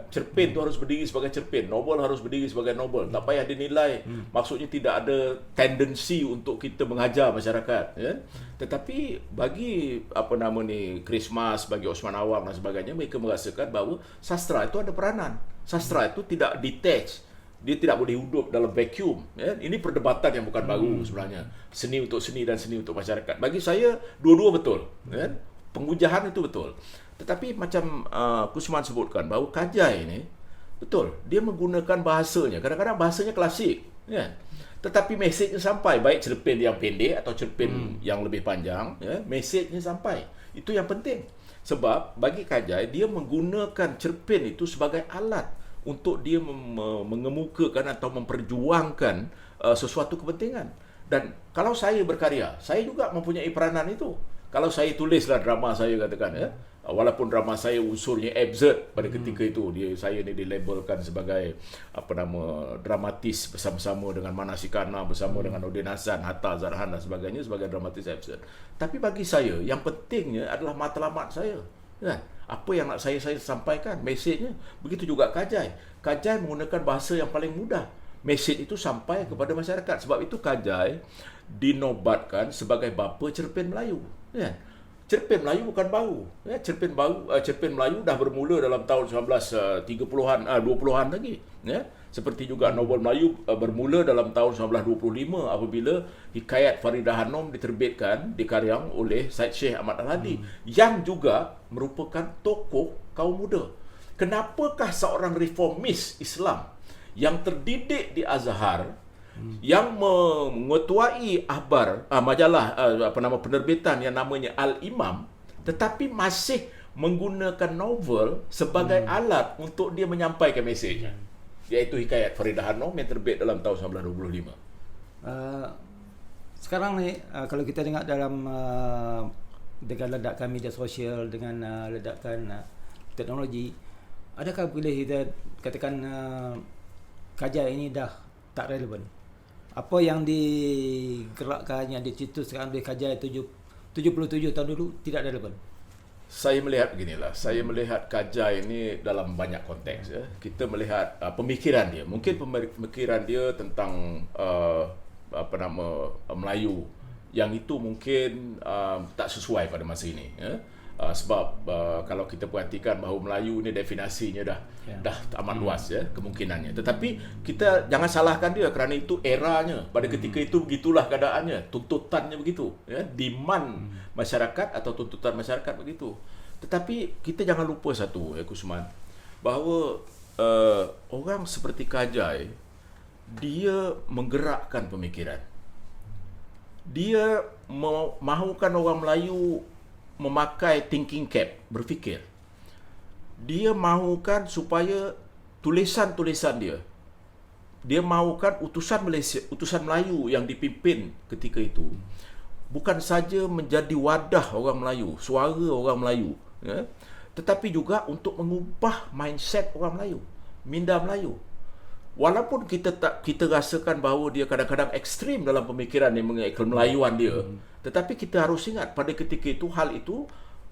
Cerpen tu harus berdiri sebagai cerpen, novel harus berdiri sebagai novel. Tak payah dinilai. Maksudnya tidak ada tendensi untuk kita mengajar masyarakat, Tetapi bagi Christmas, bagi Osman Awam dan sebagainya, mereka merasakan bahawa sastra itu ada peranan. Sastra itu tidak detach. Dia tidak boleh hidup dalam vacuum. Ini perdebatan yang bukan baru sebenarnya. Seni untuk seni dan seni untuk masyarakat. Bagi saya, dua-dua betul. Pengujahan itu betul. Tetapi macam Kusman sebutkan bahawa Kajai ni betul, dia menggunakan bahasanya, kadang-kadang bahasanya klasik, tetapi mesejnya sampai, baik cerpen yang pendek atau cerpen yang lebih panjang, mesejnya sampai. Itu yang penting. Sebab bagi Kajai, dia menggunakan cerpen itu sebagai alat untuk dia mengemukakan atau memperjuangkan sesuatu kepentingan. Dan kalau saya berkarya, saya juga mempunyai peranan itu. Kalau saya tulislah drama saya, katakan, walaupun drama saya unsurnya absurd pada ketika itu, saya ni dilabelkan sebagai dramatis bersama-sama dengan Manasikana, bersama dengan Udin Hassan, Hatta Zarhan dan sebagainya, sebagai dramatis absurd. Tapi bagi saya, yang pentingnya adalah matlamat saya, apa yang nak saya sampaikan, mesejnya. Begitu juga Kajai. Kajai menggunakan bahasa yang paling mudah. Mesej itu sampai kepada masyarakat. Sebab itu Kajai dinobatkan sebagai bapa cerpen Melayu. Cerpen Melayu bukan baru. Cerpen Melayu dah bermula dalam tahun 1930-an, 20-an lagi. Seperti juga novel Melayu bermula dalam tahun 1925 apabila Hikayat Faridah Hanum diterbitkan, dikaryang oleh Syed Sheikh Ahmad Al-Hadi, yang juga merupakan tokoh kaum muda. Kenapakah seorang reformis Islam yang terdidik di Azhar, yang mengetuai majalah penerbitan yang namanya Al-Imam, tetapi masih menggunakan novel sebagai alat untuk dia menyampaikan mesejnya, iaitu Hikayat Faridah Hanum yang terbit dalam tahun 1925. Sekarang ni kalau kita tengok dalam dengan ledakan media sosial, dengan ledakan teknologi, adakah boleh kita katakan Kajai ini dah tak relevan? Apa yang digerakkan, yang dicetuskan oleh Kajai 77 tahun dulu tidak relevan? Saya melihat beginilah, saya melihat Kajai ini dalam banyak konteks. Ya. Kita melihat pemikiran dia, mungkin pemikiran dia tentang Melayu yang itu mungkin tak sesuai pada masa ini. Ya. Sebab kalau kita perhatikan bahawa Melayu ni definisinya dah amat luas ya kemungkinannya. Tetapi kita jangan salahkan dia kerana itu eranya. Pada ketika itu begitulah keadaannya, tuntutannya begitu ya, demand masyarakat atau tuntutan masyarakat begitu. Tetapi kita jangan lupa satu ya Kusman, bahawa orang seperti Kajai dia menggerakkan pemikiran. Dia mahukan orang Melayu memakai thinking cap, berfikir. Dia mahukan supaya tulisan-tulisan dia mahukan utusan Malaysia, utusan Melayu yang dipimpin ketika itu bukan saja menjadi wadah orang Melayu, suara orang Melayu, ya, tetapi juga untuk mengubah mindset orang Melayu, minda Melayu. Walaupun kita rasakan bahawa dia kadang-kadang ekstrim dalam pemikiran yang mengenai kemelayuan dia, tetapi kita harus ingat pada ketika itu hal itu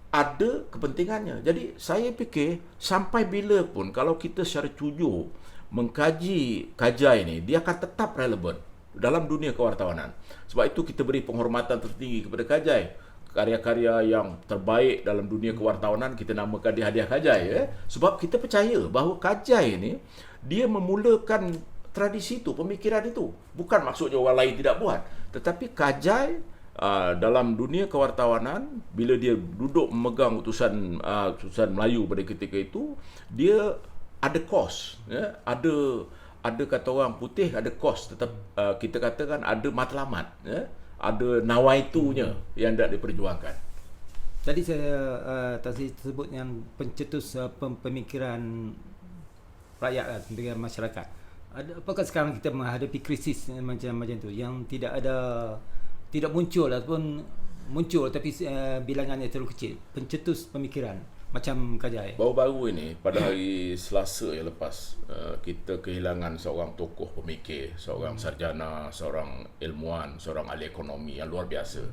ada kepentingannya. Jadi saya fikir sampai bila pun kalau kita secara jujur mengkaji Kajai ini, dia akan tetap relevan dalam dunia kewartawanan. Sebab itu kita beri penghormatan tertinggi kepada Kajai. Karya-karya yang terbaik dalam dunia kewartawanan kita namakan dia hadiah Kajai ya. Sebab kita percaya bahawa Kajai ini dia memulakan tradisi itu, pemikiran itu. Bukan maksudnya orang lain tidak buat, tetapi Kajai dalam dunia kewartawanan bila dia duduk memegang utusan Melayu pada ketika itu, dia ada kos ya, ada kata orang putih ada kos, tetap kita katakan ada matlamat ya, ada nawaitunya yang hendak diperjuangkan. Tadi saya tadi sebut yang pencetus pemikiran rakyat dengan masyarakat. Apakah sekarang kita menghadapi krisis macam tu yang tidak muncul ataupun muncul tapi bilangannya terlalu kecil, pencetus pemikiran macam Kajai? Baru-baru ini pada hari Selasa yang lepas kita kehilangan seorang tokoh pemikir, seorang sarjana, seorang ilmuwan, seorang ahli ekonomi yang luar biasa,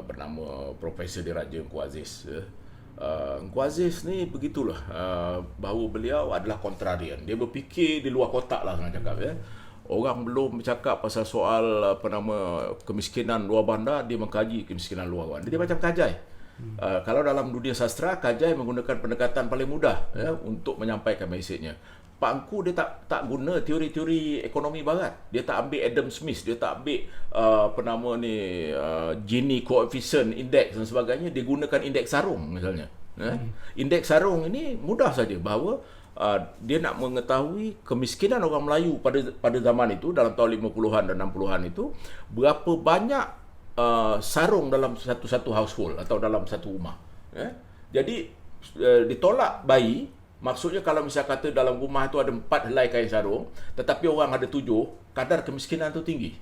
bernama Profesor Diraja Engku Aziz. Engku Aziz ni begitulah, bahawa beliau adalah kontrarian. Dia berfikir di luar kotak lah nak cakap ya. Orang belum bercakap pasal soal kemiskinan luar bandar, dia mengkaji kemiskinan luar bandar. Dia macam Kajai. Kalau dalam dunia sastra, Kajai menggunakan pendekatan paling mudah ya, untuk menyampaikan mesejnya. Pak Engku dia tak guna teori-teori ekonomi barat. Dia tak ambil Adam Smith, dia tak ambil Gini coefficient index dan sebagainya. Dia gunakan indeks sarung misalnya. Indeks sarung ini mudah saja bahawa dia nak mengetahui kemiskinan orang Melayu pada zaman itu, dalam tahun 50-an dan 60-an itu, berapa banyak sarung dalam satu household atau dalam satu rumah. Jadi ditolak bayi. Maksudnya kalau misalnya kata dalam rumah tu ada 4 helai kain sarung, tetapi orang ada 7, kadar kemiskinan tu tinggi.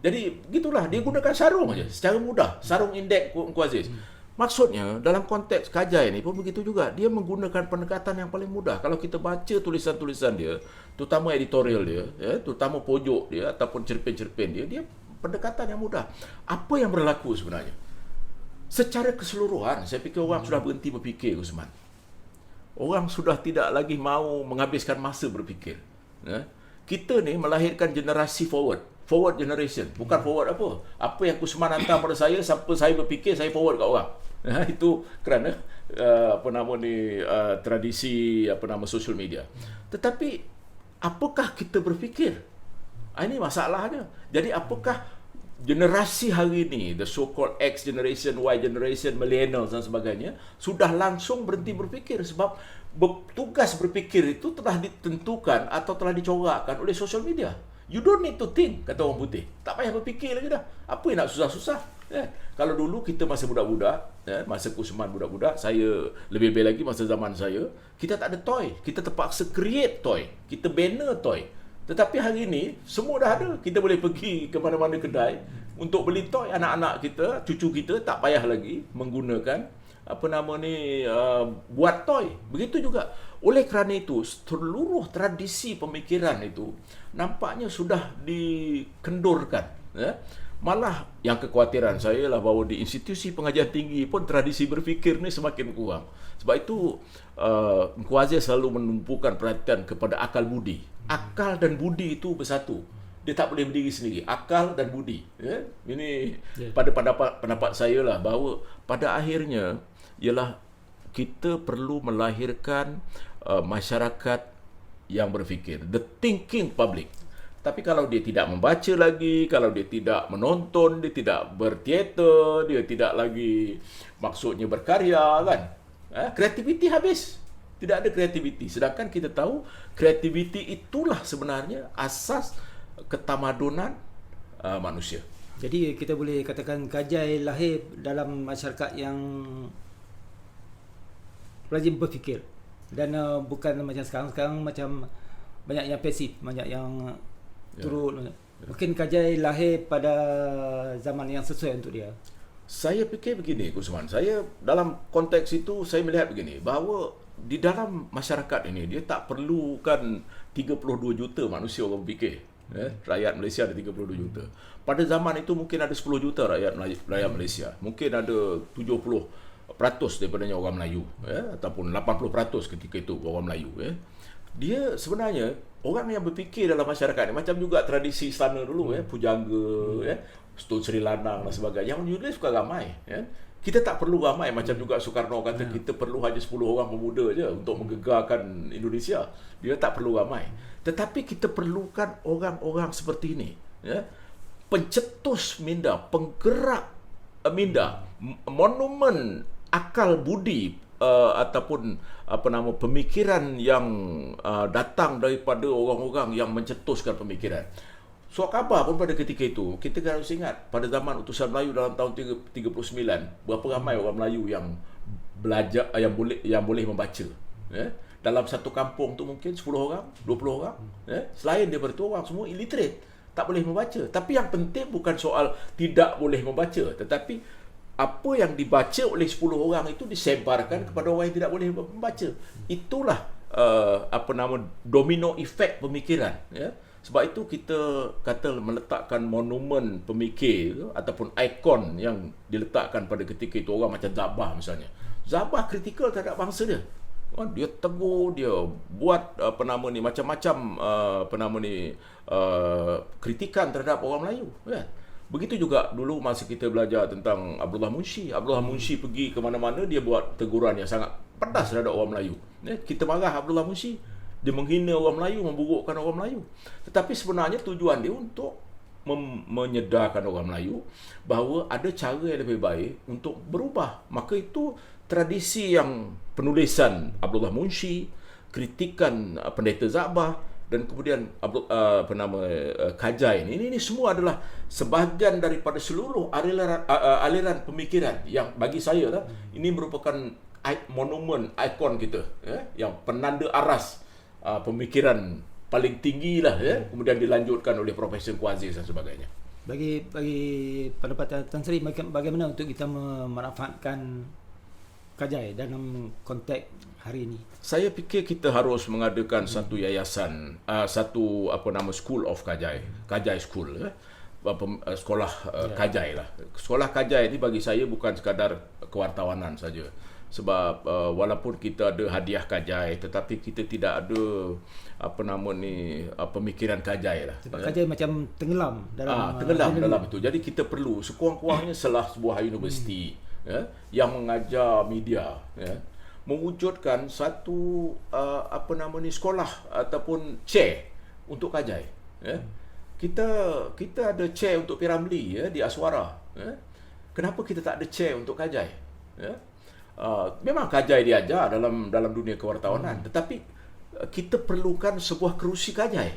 Jadi gitulah, dia gunakan sarung aja secara mudah, sarung indeks Engku Aziz. Maksudnya dalam konteks Kajai ni pun begitu juga. Dia menggunakan pendekatan yang paling mudah. Kalau kita baca tulisan-tulisan dia, terutama editorial dia, ya, terutama pojok dia ataupun cerpen-cerpen dia pendekatan yang mudah. Apa yang berlaku sebenarnya? Secara keseluruhan, saya fikir orang sudah berhenti berfikir, Usman. Orang sudah tidak lagi mahu menghabiskan masa berfikir. Kita ni melahirkan generasi forward generation. Bukan forward apa. Apa yang Kusman hantar pada saya, siapa saya berfikir, saya forward kat orang. Itu kerana tradisi social media. Tetapi apakah kita berfikir? Ini masalahnya. Jadi apakah generasi hari ini, the so-called X generation, Y generation, millennials dan sebagainya, sudah langsung berhenti berfikir? Sebab tugas berfikir itu telah ditentukan atau telah dicorakkan oleh social media. You don't need to think, kata orang putih. Tak payah berfikir lagi dah. Apa yang nak susah-susah? Kalau dulu kita masa budak-budak, masa Kusman budak-budak, saya lebih-lebih lagi masa zaman saya, kita tak ada toy. Kita terpaksa create toy. Kita banner toy. Tetapi hari ini semua dah ada. Kita boleh pergi ke mana-mana kedai untuk beli toy. Anak-anak kita, cucu kita tak payah lagi menggunakan buat toy. Begitu juga. Oleh kerana itu, seluruh tradisi pemikiran itu nampaknya sudah dikendurkan. Malah yang kekhawatiran saya lah bahawa di institusi pengajian tinggi pun tradisi berfikir ni semakin kurang. Sebab itu Engku Aziz selalu menumpukan perhatian kepada akal budi. Akal dan budi itu bersatu. Dia tak boleh berdiri sendiri. Akal dan budi. Ya? Ini pada pendapat saya lah bahawa pada akhirnya ialah kita perlu melahirkan masyarakat yang berfikir. The thinking public. Tapi kalau dia tidak membaca lagi, kalau dia tidak menonton, dia tidak berteater, dia tidak lagi maksudnya berkarya kan. Kreativiti habis. Tidak ada kreativiti. Sedangkan kita tahu kreativiti itulah sebenarnya asas ketamadunan manusia. Jadi kita boleh katakan Kajai lahir dalam masyarakat yang rajin berfikir dan bukan macam sekarang macam banyak yang pasif, banyak yang turun. Mungkin Kajai lahir pada zaman yang sesuai untuk dia. Saya fikir begini, Kusman. Saya dalam konteks itu saya melihat begini, bahawa di dalam masyarakat ini dia tak perlukan 32 juta manusia orang berfikir. Rakyat Malaysia ada 32 juta. Pada zaman itu mungkin ada 10 juta rakyat Malaysia. Mungkin ada 70% daripadanya orang Melayu, ataupun 80% ketika itu orang Melayu. Dia sebenarnya orang yang berfikir dalam masyarakat ni macam juga tradisi istana dulu, pujangga, Tun Sri Lanang dan sebagainya. Yang menulis bukan ramai. Kita tak perlu ramai, macam juga Soekarno kata kita perlu hanya 10 orang pemuda je untuk menggegarkan Indonesia. Dia tak perlu ramai. Tetapi kita perlukan orang-orang seperti ini, pencetus minda, penggerak minda, monumen akal budi ataupun pemikiran yang datang daripada orang-orang yang mencetuskan pemikiran. Surat khabar pun pada ketika itu, kita harus ingat pada zaman utusan Melayu dalam tahun 39, berapa ramai orang Melayu yang belajar, yang boleh membaca. Dalam satu kampung tu mungkin 10 orang, 20 orang. Selain daripada itu, orang semua illiterate, tak boleh membaca. Tapi yang penting bukan soal tidak boleh membaca, tetapi apa yang dibaca oleh 10 orang itu disebarkan kepada orang yang tidak boleh membaca. Itulah domino efek pemikiran. Sebab itu kita kata meletakkan monumen pemikir ataupun ikon yang diletakkan pada ketika itu, orang macam Zabah misalnya. Zabah kritikal terhadap bangsa dia. Dia tegur, dia buat macam-macam kritikan terhadap orang Melayu. Begitu juga dulu masa kita belajar tentang Abdullah Munshi. Abdullah Munshi pergi ke mana-mana, dia buat teguran yang sangat pedas terhadap orang Melayu. Kita marah Abdullah Munshi. Dia menghina orang Melayu, memburukkan orang Melayu. Tetapi sebenarnya tujuan dia untuk menyedarkan orang Melayu bahawa ada cara yang lebih baik untuk berubah. Maka itu tradisi yang penulisan Abdullah Munshi, kritikan Pendeta Zabah dan kemudian Kajai ini semua adalah sebahagian daripada seluruh aliran pemikiran yang bagi saya lah, ini merupakan monumen, ikon kita, yang penanda aras pemikiran paling tinggi lah, kemudian dilanjutkan oleh Profesor Engku Aziz dan sebagainya. Bagi pendapat Tan Sri, bagaimana untuk kita memanfaatkan Kajai dalam konteks hari ini? Saya fikir kita harus mengadakan satu yayasan, School of Kajai, Kajai School, sekolah Kajai lah. Sekolah Kajai ini bagi saya bukan sekadar kewartawanan saja. Sebab walaupun kita ada hadiah Kajai, tetapi kita tidak ada pemikiran Kajai lah. Sebab Kajai macam tenggelam dalam itu. Jadi kita perlu sekurang-kurangnya salah sebuah universiti yang mengajar media, mewujudkan satu sekolah ataupun chair untuk Kajai. Kita ada chair untuk P.Ramlee di Aswara. Kenapa kita tak ada chair untuk Kajai? Memang Kajai diajar dalam dunia kewartawanan, tetapi kita perlukan sebuah kerusi Kajai.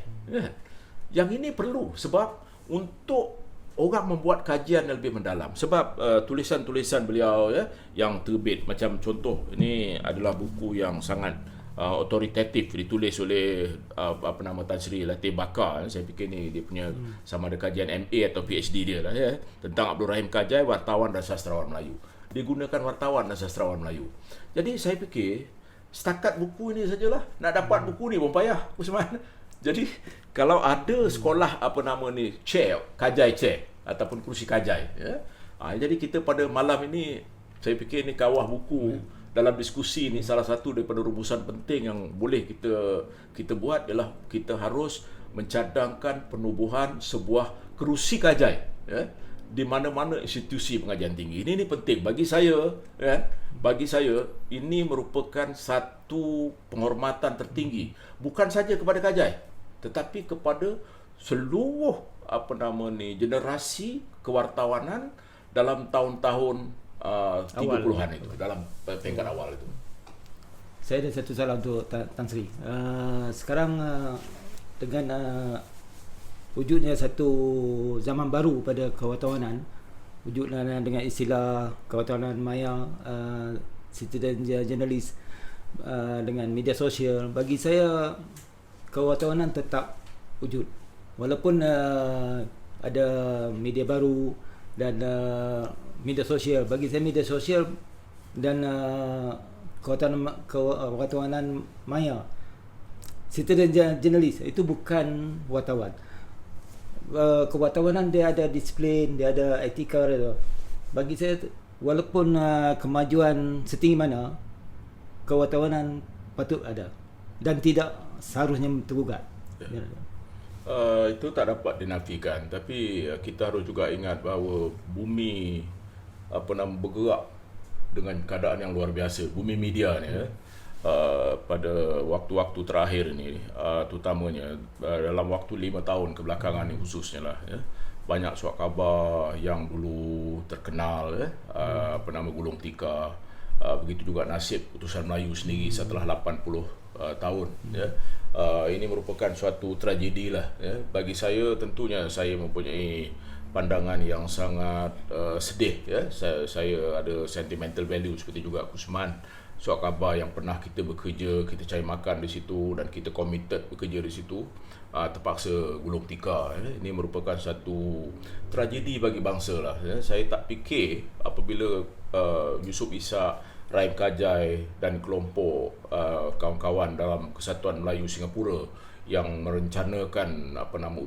Yang ini perlu sebab untuk orang membuat kajian yang lebih mendalam. Sebab tulisan-tulisan beliau yang terbit, macam contoh ini adalah buku yang sangat otoritatif, ditulis oleh Tan Sri Latif Bakar. Saya fikir ni dia punya sama ada kajian MA atau PhD dia lah, tentang Abdul Rahim Kajai, wartawan dan sastrawan Melayu. Dia gunakan wartawan dan sastrawan Melayu. Jadi saya fikir setakat buku ini sajalah, nak dapat buku ni pun payah, Usman. Jadi kalau ada sekolah chair, Kajai chair, ataupun kerusi kajai, ya. Jadi kita pada malam ini, saya fikir ini kawah buku dalam diskusi ni, salah satu daripada rumusan penting yang boleh kita buat ialah kita harus mencadangkan penubuhan sebuah kerusi kajai, ya, di mana-mana institusi pengajian tinggi. Ini penting bagi saya, kan? Bagi saya ini merupakan satu penghormatan tertinggi, bukan saja kepada kajai, tetapi kepada seluruh generasi kewartawanan dalam tahun-tahun 30-an itu, dalam tingkat awal itu. Saya ada satu soalan untuk Tan Sri. Sekarang dengan wujudnya satu zaman baru pada kewartawanan, wujudnya dengan istilah kewartawanan maya, citizen journalist, dengan media sosial, bagi saya kewartawanan tetap wujud walaupun ada media baru dan media sosial. Bagi saya media sosial dan kewartawanan maya, citizen journalist itu bukan wartawan. Kewartawanan dia ada disiplin, dia ada etika dia. Bagi saya walaupun kemajuan setinggi mana, kewartawanan patut ada dan tidak seharusnya tergugat. Itu tak dapat dinafikan, tapi kita harus juga ingat bahawa bumi bergerak dengan keadaan yang luar biasa, bumi media ni, pada waktu-waktu terakhir ni, terutamanya dalam waktu 5 tahun kebelakangan ni khususnya lah, ya. Banyak surat khabar yang dulu terkenal, Gulung Tikar, begitu juga nasib Utusan Melayu sendiri setelah 80 tahun, ya. Ini merupakan suatu tragedi lah, ya. Bagi saya, tentunya saya mempunyai pandangan yang sangat sedih, ya. Saya ada sentimental value seperti juga Kusman. Surat khabar yang pernah kita bekerja, kita cari makan di situ dan kita committed bekerja di situ, terpaksa gulung tikar, ya. Ini merupakan satu tragedi bagi bangsa lah, ya. Saya tak fikir apabila Yusof Ishak, Rahim Kajai dan kelompok kawan-kawan dalam Kesatuan Melayu Singapura yang merencanakan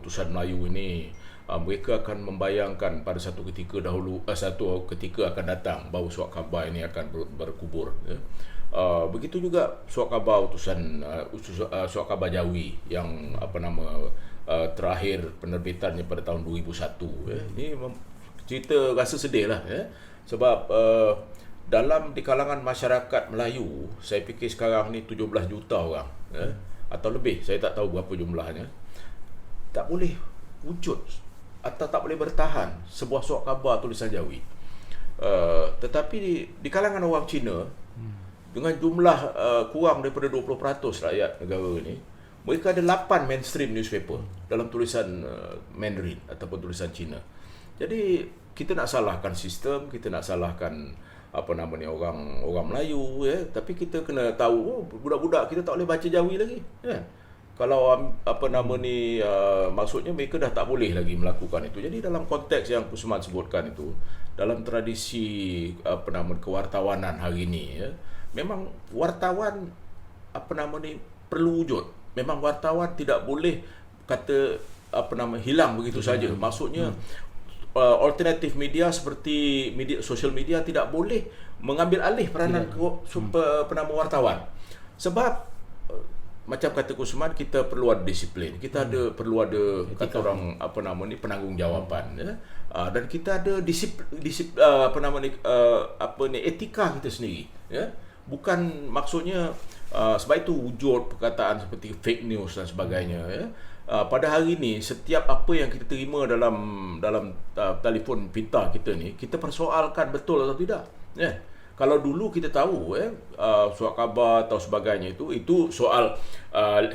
Utusan Melayu ini, mereka akan membayangkan pada satu ketika akan datang bahawa surat khabar ini akan berkubur, ya. Begitu juga surat khabar surat khabar Jawi yang terakhir penerbitannya pada tahun 2001, ya. Ini cerita rasa sedih lah, ya. Sebab di kalangan masyarakat Melayu, saya fikir sekarang ni 17 juta orang, ya, atau lebih, saya tak tahu berapa jumlahnya, tak boleh wujud atau tak boleh bertahan sebuah surat khabar tulisan Jawi. Tetapi di kalangan orang Cina, dengan jumlah kurang daripada 20% rakyat negara ini, mereka ada 8 mainstream newspaper dalam tulisan Mandarin ataupun tulisan Cina. Jadi kita nak salahkan sistem, kita nak salahkan orang Melayu, ya, tapi kita kena tahu budak-budak kita tak boleh baca Jawi lagi, ya. Kalau maksudnya mereka dah tak boleh lagi melakukan itu. Jadi dalam konteks yang Kusman sebutkan itu, dalam tradisi kewartawanan hari ini, ya, memang wartawan perlu wujud. Memang wartawan tidak boleh kata hilang begitu saja. Maksudnya alternatif media seperti social media tidak boleh mengambil alih peranan wartawan. Sebab macam kata Kusman, kita perlu ada disiplin, kita perlu ada kata orang penanggungjawaban, ya. Dan kita ada etika kita sendiri, ya. Bukan maksudnya sebab itu wujud perkataan seperti fake news dan sebagainya, ya. Pada hari ini setiap apa yang kita terima dalam telefon pintar kita ni, kita persoalkan betul atau tidak, ya. Kalau dulu kita tahu, surat khabar atau sebagainya itu soal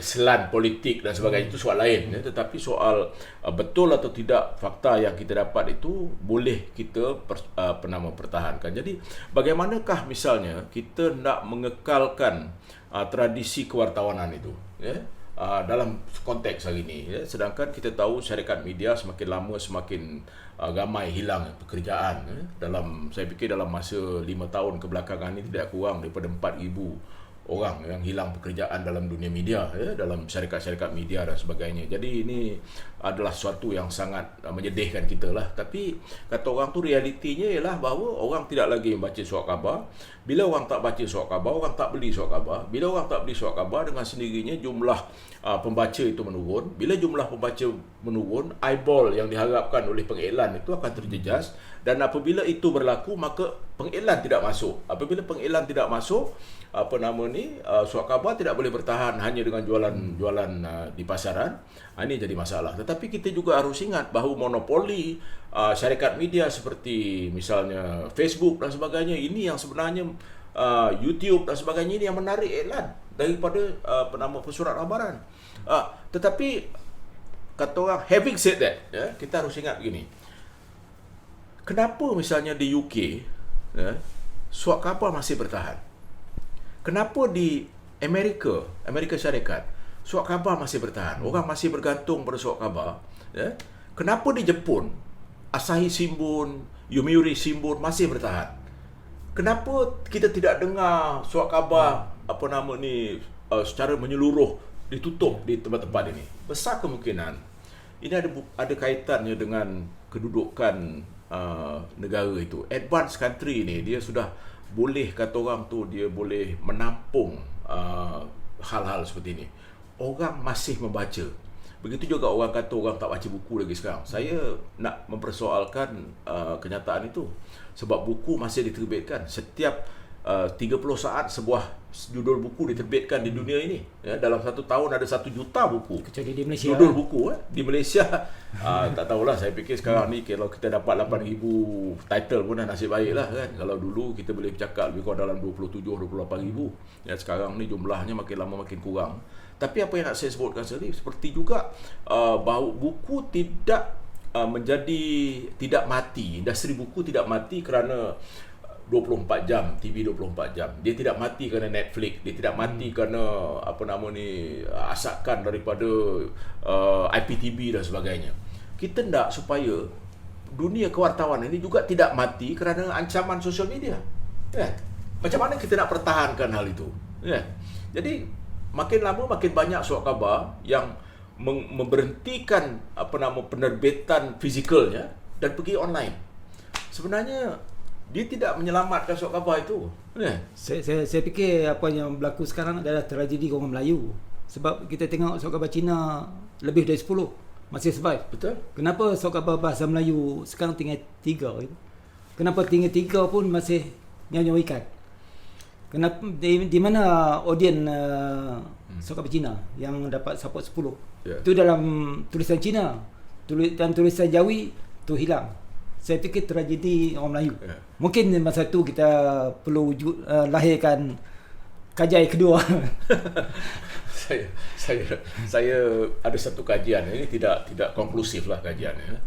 selan politik dan sebagainya, itu soal lain, ya. Tetapi soal betul atau tidak fakta yang kita dapat itu boleh kita pertahankan. Jadi bagaimanakah misalnya kita nak mengekalkan tradisi kewartawanan itu, ya, dalam konteks hari ini, ya. Sedangkan kita tahu syarikat media semakin lama semakin ramai hilang pekerjaan, ya. Saya fikir dalam masa 5 tahun kebelakangan ini tidak kurang daripada 4,000 orang yang hilang pekerjaan dalam dunia media, dalam syarikat-syarikat media dan sebagainya. Jadi ini adalah sesuatu yang sangat menyedihkan kita lah. Tapi kata orang tu realitinya ialah bahawa orang tidak lagi membaca surat khabar. Bila orang tak baca surat khabar, orang tak beli surat khabar. Bila orang tak beli surat khabar, dengan sendirinya jumlah pembaca itu menurun. Bila jumlah pembaca menurun, eyeball yang diharapkan oleh pengiklan itu akan terjejas. Dan apabila itu berlaku, maka pengiklan tidak masuk. Apabila pengiklan tidak masuk, surat khabar tidak boleh bertahan hanya dengan jualan di pasaran. Ini jadi masalah. Tetapi kita juga harus ingat bahawa monopoli syarikat media seperti misalnya Facebook dan sebagainya, ini yang sebenarnya YouTube dan sebagainya, ini yang menarik iklan daripada pesurat khabaran. Tetapi kata orang, having said that, kita harus ingat begini. Kenapa misalnya di UK surat khabar masih bertahan? Kenapa di Amerika Syarikat surat khabar masih bertahan? Orang masih bergantung pada surat khabar. Kenapa di Jepun Asahi Shimbun, Yomiuri Shimbun masih bertahan? Kenapa kita tidak dengar surat khabar secara menyeluruh ditutup di tempat-tempat ini? Besar kemungkinan ini ada kaitannya dengan kedudukan negara itu. Advanced country ni dia sudah boleh, kata orang tu, dia boleh menampung hal-hal seperti ini. Orang masih membaca. Begitu juga orang kata orang tak baca buku lagi sekarang. Saya nak mempersoalkan kenyataan itu. Sebab buku masih diterbitkan. Setiap 30 saat sebuah judul buku diterbitkan di dunia ini. Dalam satu tahun ada 1 juta buku. Kecuali di Malaysia. Judul buku di Malaysia tak tahulah. Saya fikir sekarang ni kalau kita dapat 8,000 title pun dah nasib baik lah kan. Kalau dulu kita boleh bercakap lebih kurang dalam 27-28,000. Sekarang ni jumlahnya makin lama makin kurang. Tapi apa yang nak saya sebutkan tadi, seperti juga bahawa buku tidak tidak mati. Industri buku tidak mati kerana 24 jam, TV 24 jam. Dia tidak mati kerana Netflix, dia tidak mati kerana asakan daripada IPTV dan sebagainya. Kita nak supaya dunia kewartawan ini juga tidak mati kerana ancaman sosial media. Macam mana kita nak pertahankan hal itu? Jadi makin lama makin banyak surat khabar yang memberhentikan penerbitan fizikalnya dan pergi online. Sebenarnya dia tidak menyelamatkan surat khabar itu. Saya fikir apa yang berlaku sekarang adalah tragedi orang Melayu. Sebab kita tengok surat khabar Cina lebih dari 10 masih survive. Betul. Kenapa surat khabar bahasa Melayu sekarang tinggal 3? Kenapa tinggal 3 pun masih nyawa ikan? Kenapa di mana audien surat khabar Cina yang dapat support 10? Itu dalam tulisan Cina. Dan tulisan Jawi tu hilang. Saya fikir tragedi orang Melayu. Mungkin masa tu kita perlu lahirkan kajian kedua. saya ada satu kajian, ini tidak konklusif lah kajiannya.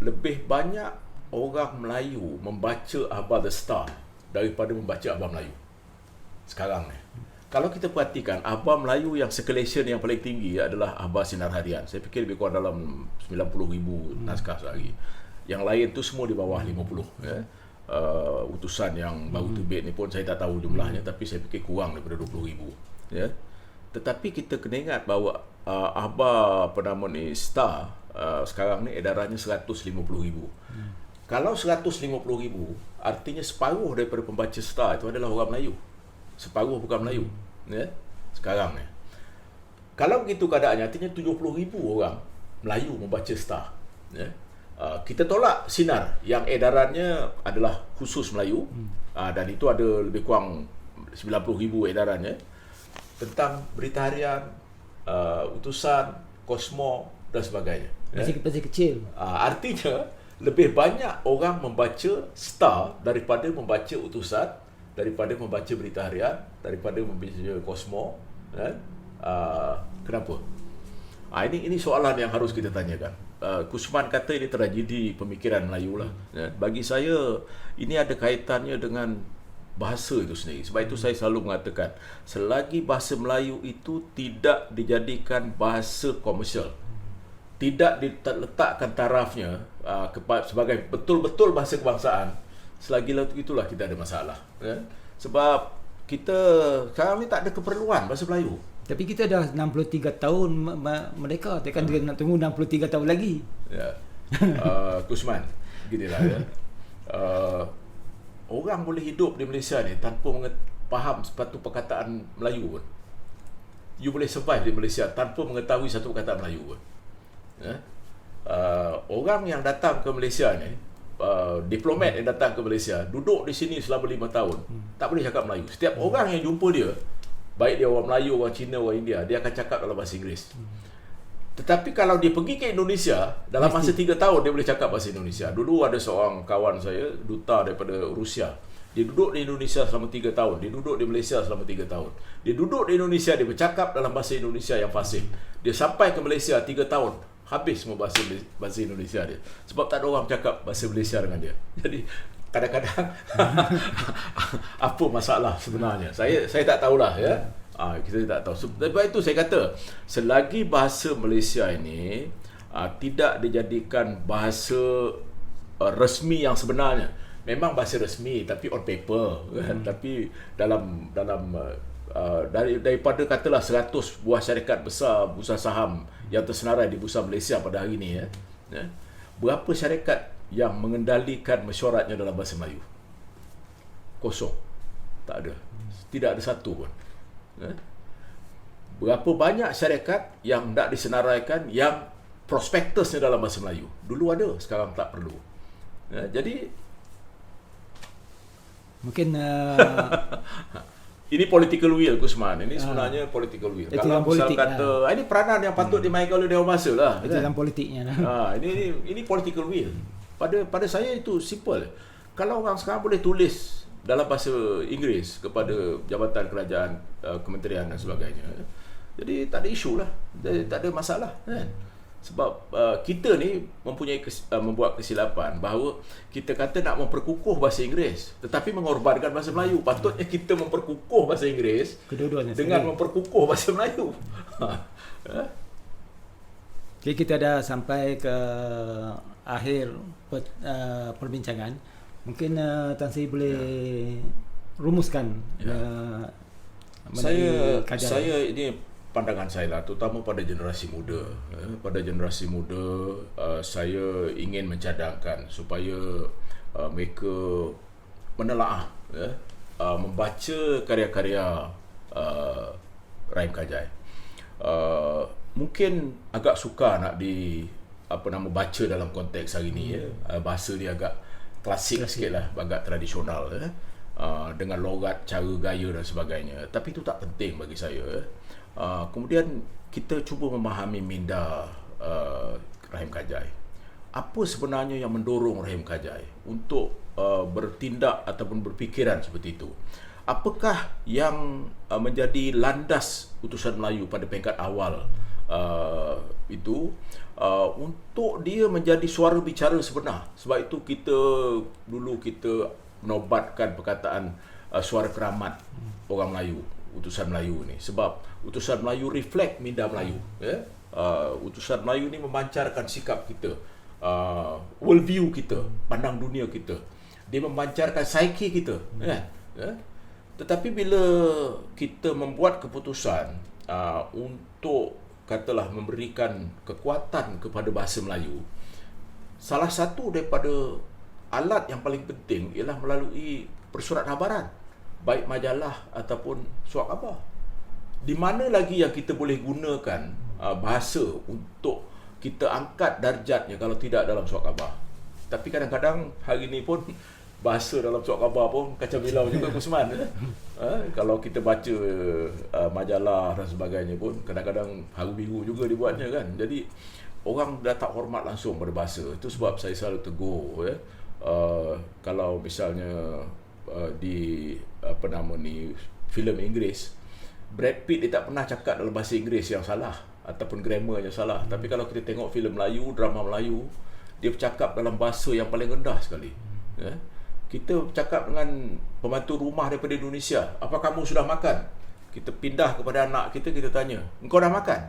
Lebih banyak orang Melayu membaca Akhbar The Star daripada membaca Akhbar Melayu sekarang ni. Kalau kita perhatikan, Akhbar Melayu yang circulation yang paling tinggi adalah Akhbar Sinar Harian. Saya fikir lebih kurang dalam 90,000 naskah sehari. Yang lain tu semua di bawah 50. Utusan yang baru terbit ni pun saya tak tahu jumlahnya, tapi saya fikir kurang daripada 20,000. Tetapi kita kena ingat bahawa Akhbar Star sekarang ni edarannya 150,000. Kalau 150,000, artinya separuh daripada pembaca Star itu adalah orang Melayu. Separuh bukan Melayu. Sekarang ni. Kalau begitu keadaannya, artinya 70,000 orang Melayu membaca Star. Kita tolak Sinar yang edarannya adalah khusus Melayu, dan itu ada lebih kurang 90,000 edarannya tentang berita harian, utusan, Kosmo dan sebagainya. Masih kecil. Artinya lebih banyak orang membaca Star daripada membaca utusan, daripada membaca berita harian, daripada membaca Kosmo. Kenapa? Ini soalan yang harus kita tanyakan. Kusman kata ini tragedi pemikiran Melayu lah. Bagi saya, ini ada kaitannya dengan bahasa itu sendiri. Sebab itu saya selalu mengatakan, selagi bahasa Melayu itu tidak dijadikan bahasa komersial, tidak diletakkan tarafnya sebagai betul-betul bahasa kebangsaan, selagi itulah kita ada masalah. Sebab kita sekarang ni tak ada keperluan bahasa Melayu. Tapi kita dah 63 tahun merdeka, takkan dia nak tunggu 63 tahun lagi. Ya. Kusman, ginilah ya. Orang boleh hidup di Malaysia ni tanpa faham satu perkataan Melayu pun. You boleh survive di Malaysia tanpa mengetahui satu perkataan Melayu pun. Ya. Orang yang datang ke Malaysia ni, diplomat yang datang ke Malaysia, duduk di sini selama 5 tahun, tak boleh cakap Melayu. Setiap orang yang jumpa dia, baik dia orang Melayu, orang Cina, orang India, dia akan cakap dalam bahasa Inggeris. Tetapi kalau dia pergi ke Indonesia, dalam masa 3 tahun dia boleh cakap bahasa Indonesia. Dulu ada seorang kawan saya, duta daripada Rusia. Dia duduk di Indonesia selama 3 tahun. Dia duduk di Malaysia selama 3 tahun. Dia duduk di Indonesia, dia bercakap dalam bahasa Indonesia yang fasih. Dia sampai ke Malaysia 3 tahun, habis semua bahasa Indonesia dia. Sebab tak ada orang cakap bahasa Malaysia dengan dia. Jadi kadang-kadang apa masalah sebenarnya? Saya tak tahulah ya. Kita tak tahu. Sebab itu saya kata, selagi bahasa Malaysia ini tidak dijadikan bahasa resmi yang sebenarnya. Memang bahasa resmi tapi on paper kan. Tapi dalam daripada katalah 100 buah syarikat besar bursa saham yang tersenarai di bursa Malaysia pada hari ini ya. Berapa syarikat yang mengendalikan mesyuaratnya dalam bahasa Melayu? Kosong. Tak ada. Tidak ada satu pun. Berapa banyak syarikat yang tak disenaraikan yang prospektusnya dalam bahasa Melayu? Dulu ada, sekarang tak perlu. Jadi mungkin ini political will, Kusman. Ini sebenarnya political will. Kalau misal kata ini peranan yang patut dimainkan oleh Dewan Bahasa lah. Itu dalam politiknya lah. Ini political will. Pada saya itu simple. Kalau orang sekarang boleh tulis dalam bahasa Inggeris kepada jabatan kerajaan, kementerian dan sebagainya, jadi tak ada isu lah, tak ada masalah kan? Sebab kita ni membuat kesilapan bahawa kita kata nak memperkukuh bahasa Inggeris tetapi mengorbankan bahasa Melayu. Patutnya kita memperkukuh bahasa Inggeris dengan memperkukuh bahasa Melayu. Jadi kita dah sampai ke akhir perbincangan. Mungkin Tan Sri boleh rumuskan saya ini pandangan saya lah, terutama pada generasi muda. Pada generasi muda, saya ingin mencadangkan supaya mereka menelaah, membaca karya-karya Rahim Kajai. Mungkin agak sukar nak baca dalam konteks hari ni. Bahasa dia agak klasik sikit lah, agak tradisional dengan logat, cara gaya dan sebagainya. Tapi itu tak penting bagi saya. Kemudian kita cuba memahami minda Rahim Kajai. Apa sebenarnya yang mendorong Rahim Kajai untuk bertindak ataupun berfikiran seperti itu? Apakah yang menjadi landas utusan Melayu pada peringkat awal itu untuk dia menjadi suara bicara sebenar? Sebab itu kita menobatkan perkataan suara keramat orang Melayu, utusan Melayu ni. Sebab utusan Melayu reflect minda Melayu. Utusan Melayu ni memancarkan sikap kita, world view kita, pandang dunia kita. Dia memancarkan psyche kita. Tetapi bila kita membuat keputusan untuk katalah memberikan kekuatan kepada bahasa Melayu, salah satu daripada alat yang paling penting ialah melalui persurat habaran, baik majalah ataupun surat khabar. Di mana lagi yang kita boleh gunakan bahasa untuk kita angkat darjatnya kalau tidak dalam surat khabar? Tapi kadang-kadang hari ni pun bahasa dalam surat khabar pun kacau bilau juga, Kusman. Kalau kita baca majalah dan sebagainya pun kadang-kadang haru biru juga dibuatnya kan. Jadi orang dah tak hormat langsung pada bahasa. Itu sebab saya selalu tegur kalau misalnya di filem Inggeris, Brad Pitt dia tak pernah cakap dalam bahasa Inggeris yang salah ataupun grammarnya salah. Tapi kalau kita tengok filem Melayu, drama Melayu, dia bercakap dalam bahasa yang paling rendah sekali. Kita bercakap dengan pembantu rumah daripada Indonesia, apa kamu sudah makan? Kita pindah kepada anak kita, kita tanya, engkau dah makan?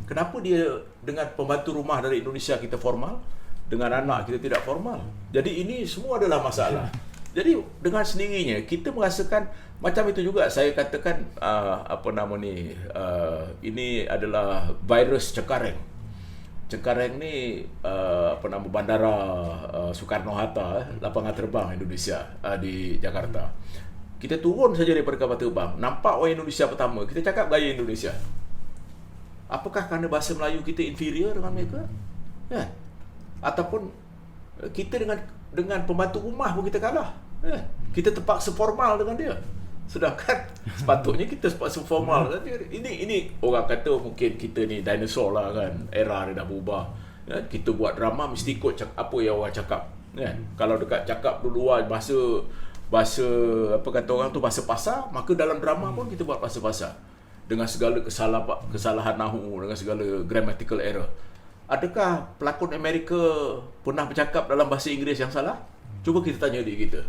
Kenapa dia dengan pembantu rumah dari Indonesia kita formal, dengan anak kita tidak formal? Jadi ini semua adalah masalah. Jadi dengan sendirinya kita merasakan macam itu juga. Saya katakan ini adalah virus Cengkareng. Cengkareng ni bandara Soekarno-Hatta, lapangan terbang Indonesia di Jakarta. Kita turun saja daripada kapal terbang, nampak orang Indonesia pertama, kita cakap gaya Indonesia. Apakah kerana bahasa Melayu kita inferior dengan mereka? Ya. Ataupun kita dengan pembantu rumah pun kita kalah. Kita terpaksa formal dengan dia. Sedangkan sepatutnya kita terpaksa formal dengan dia. Ini orang kata mungkin kita ni dinosaur lah kan. Era dia dah berubah. Ya, kita buat drama mesti ikut apa yang orang cakap. Ya. Kalau dekat cakap dulu bahasa apa kata orang tu, bahasa pasar, maka dalam drama pun kita buat bahasa pasar. Dengan segala kesalahan nahu, dengan segala grammatical error. Adakah pelakon Amerika pernah bercakap dalam bahasa Inggeris yang salah? Cuba kita tanya diri kita.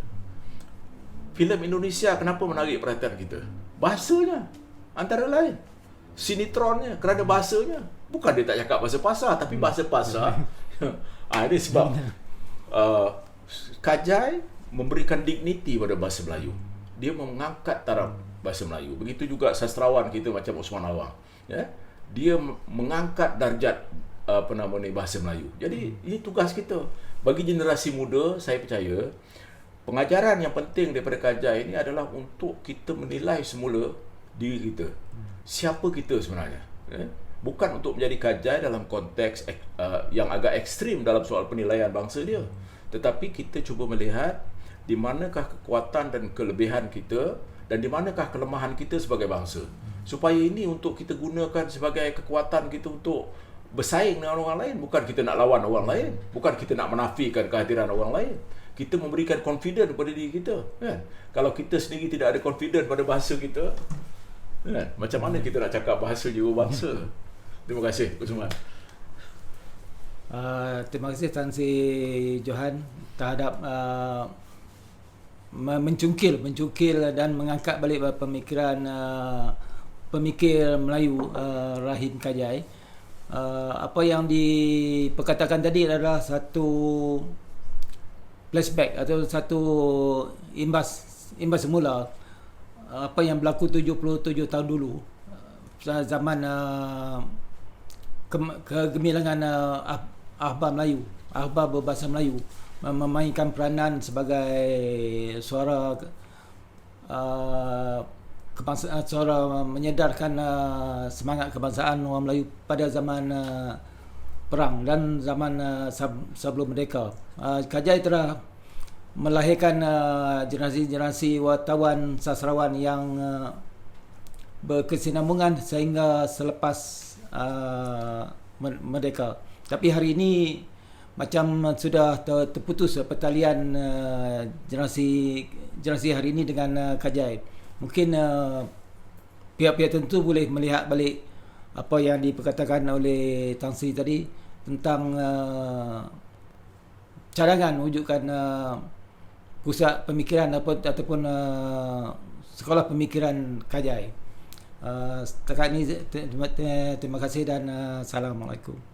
Filem Indonesia kenapa menarik perhatian kita? Bahasanya, antara lain. Sinetronnya, kerana bahasanya. Bukan dia tak cakap bahasa pasar, tapi bahasa pasar. Ini sebab Kajai memberikan dignity pada bahasa Melayu. Dia mengangkat taraf bahasa Melayu. Begitu juga sastrawan kita macam Osman Awang. Ya? Dia mengangkat darjat bahasa Melayu. Jadi ini tugas kita. Bagi generasi muda, saya percaya pengajaran yang penting daripada Kajai ini adalah untuk kita menilai semula diri kita. Siapa kita sebenarnya? Ya? Bukan untuk menjadi Kajai dalam konteks yang agak ekstrim dalam soal penilaian bangsa dia. Tetapi kita cuba melihat di manakah kekuatan dan kelebihan kita dan di manakah kelemahan kita sebagai bangsa. Supaya ini untuk kita gunakan sebagai kekuatan kita untuk bersaing dengan orang lain. Bukan kita nak lawan orang lain. Bukan kita nak menafikan kehadiran orang lain. Kita memberikan confidence kepada diri kita. Kan? Kalau kita sendiri tidak ada confidence pada bahasa kita, kan? Macam mana kita nak cakap bahasa jurubangsa? Terima kasih, Usman. Terima kasih Tan Sri Johan terhadap mencungkil dan mengangkat balik pemikiran pemikir Melayu Rahim Kajai. Apa yang diperkatakan tadi adalah satu flashback atau satu imbas semula apa yang berlaku 77 tahun dulu, zaman kegemilangan Ahbab berbahasa Melayu memainkan peranan sebagai suara suara menyedarkan semangat kebangsaan orang Melayu pada zaman perang dan zaman sebelum merdeka. Kajai telah melahirkan generasi-generasi wartawan sastrawan yang berkesinambungan sehingga selepas merdeka. Tapi hari ini macam sudah terputus pertalian generasi hari ini dengan Kajai. Mungkin pihak-pihak tertentu boleh melihat balik apa yang diperkatakan oleh Tan Sri tadi tentang cadangan wujudkan pusat pemikiran ataupun sekolah pemikiran Kajai. Setakat ini terima kasih dan Assalamualaikum.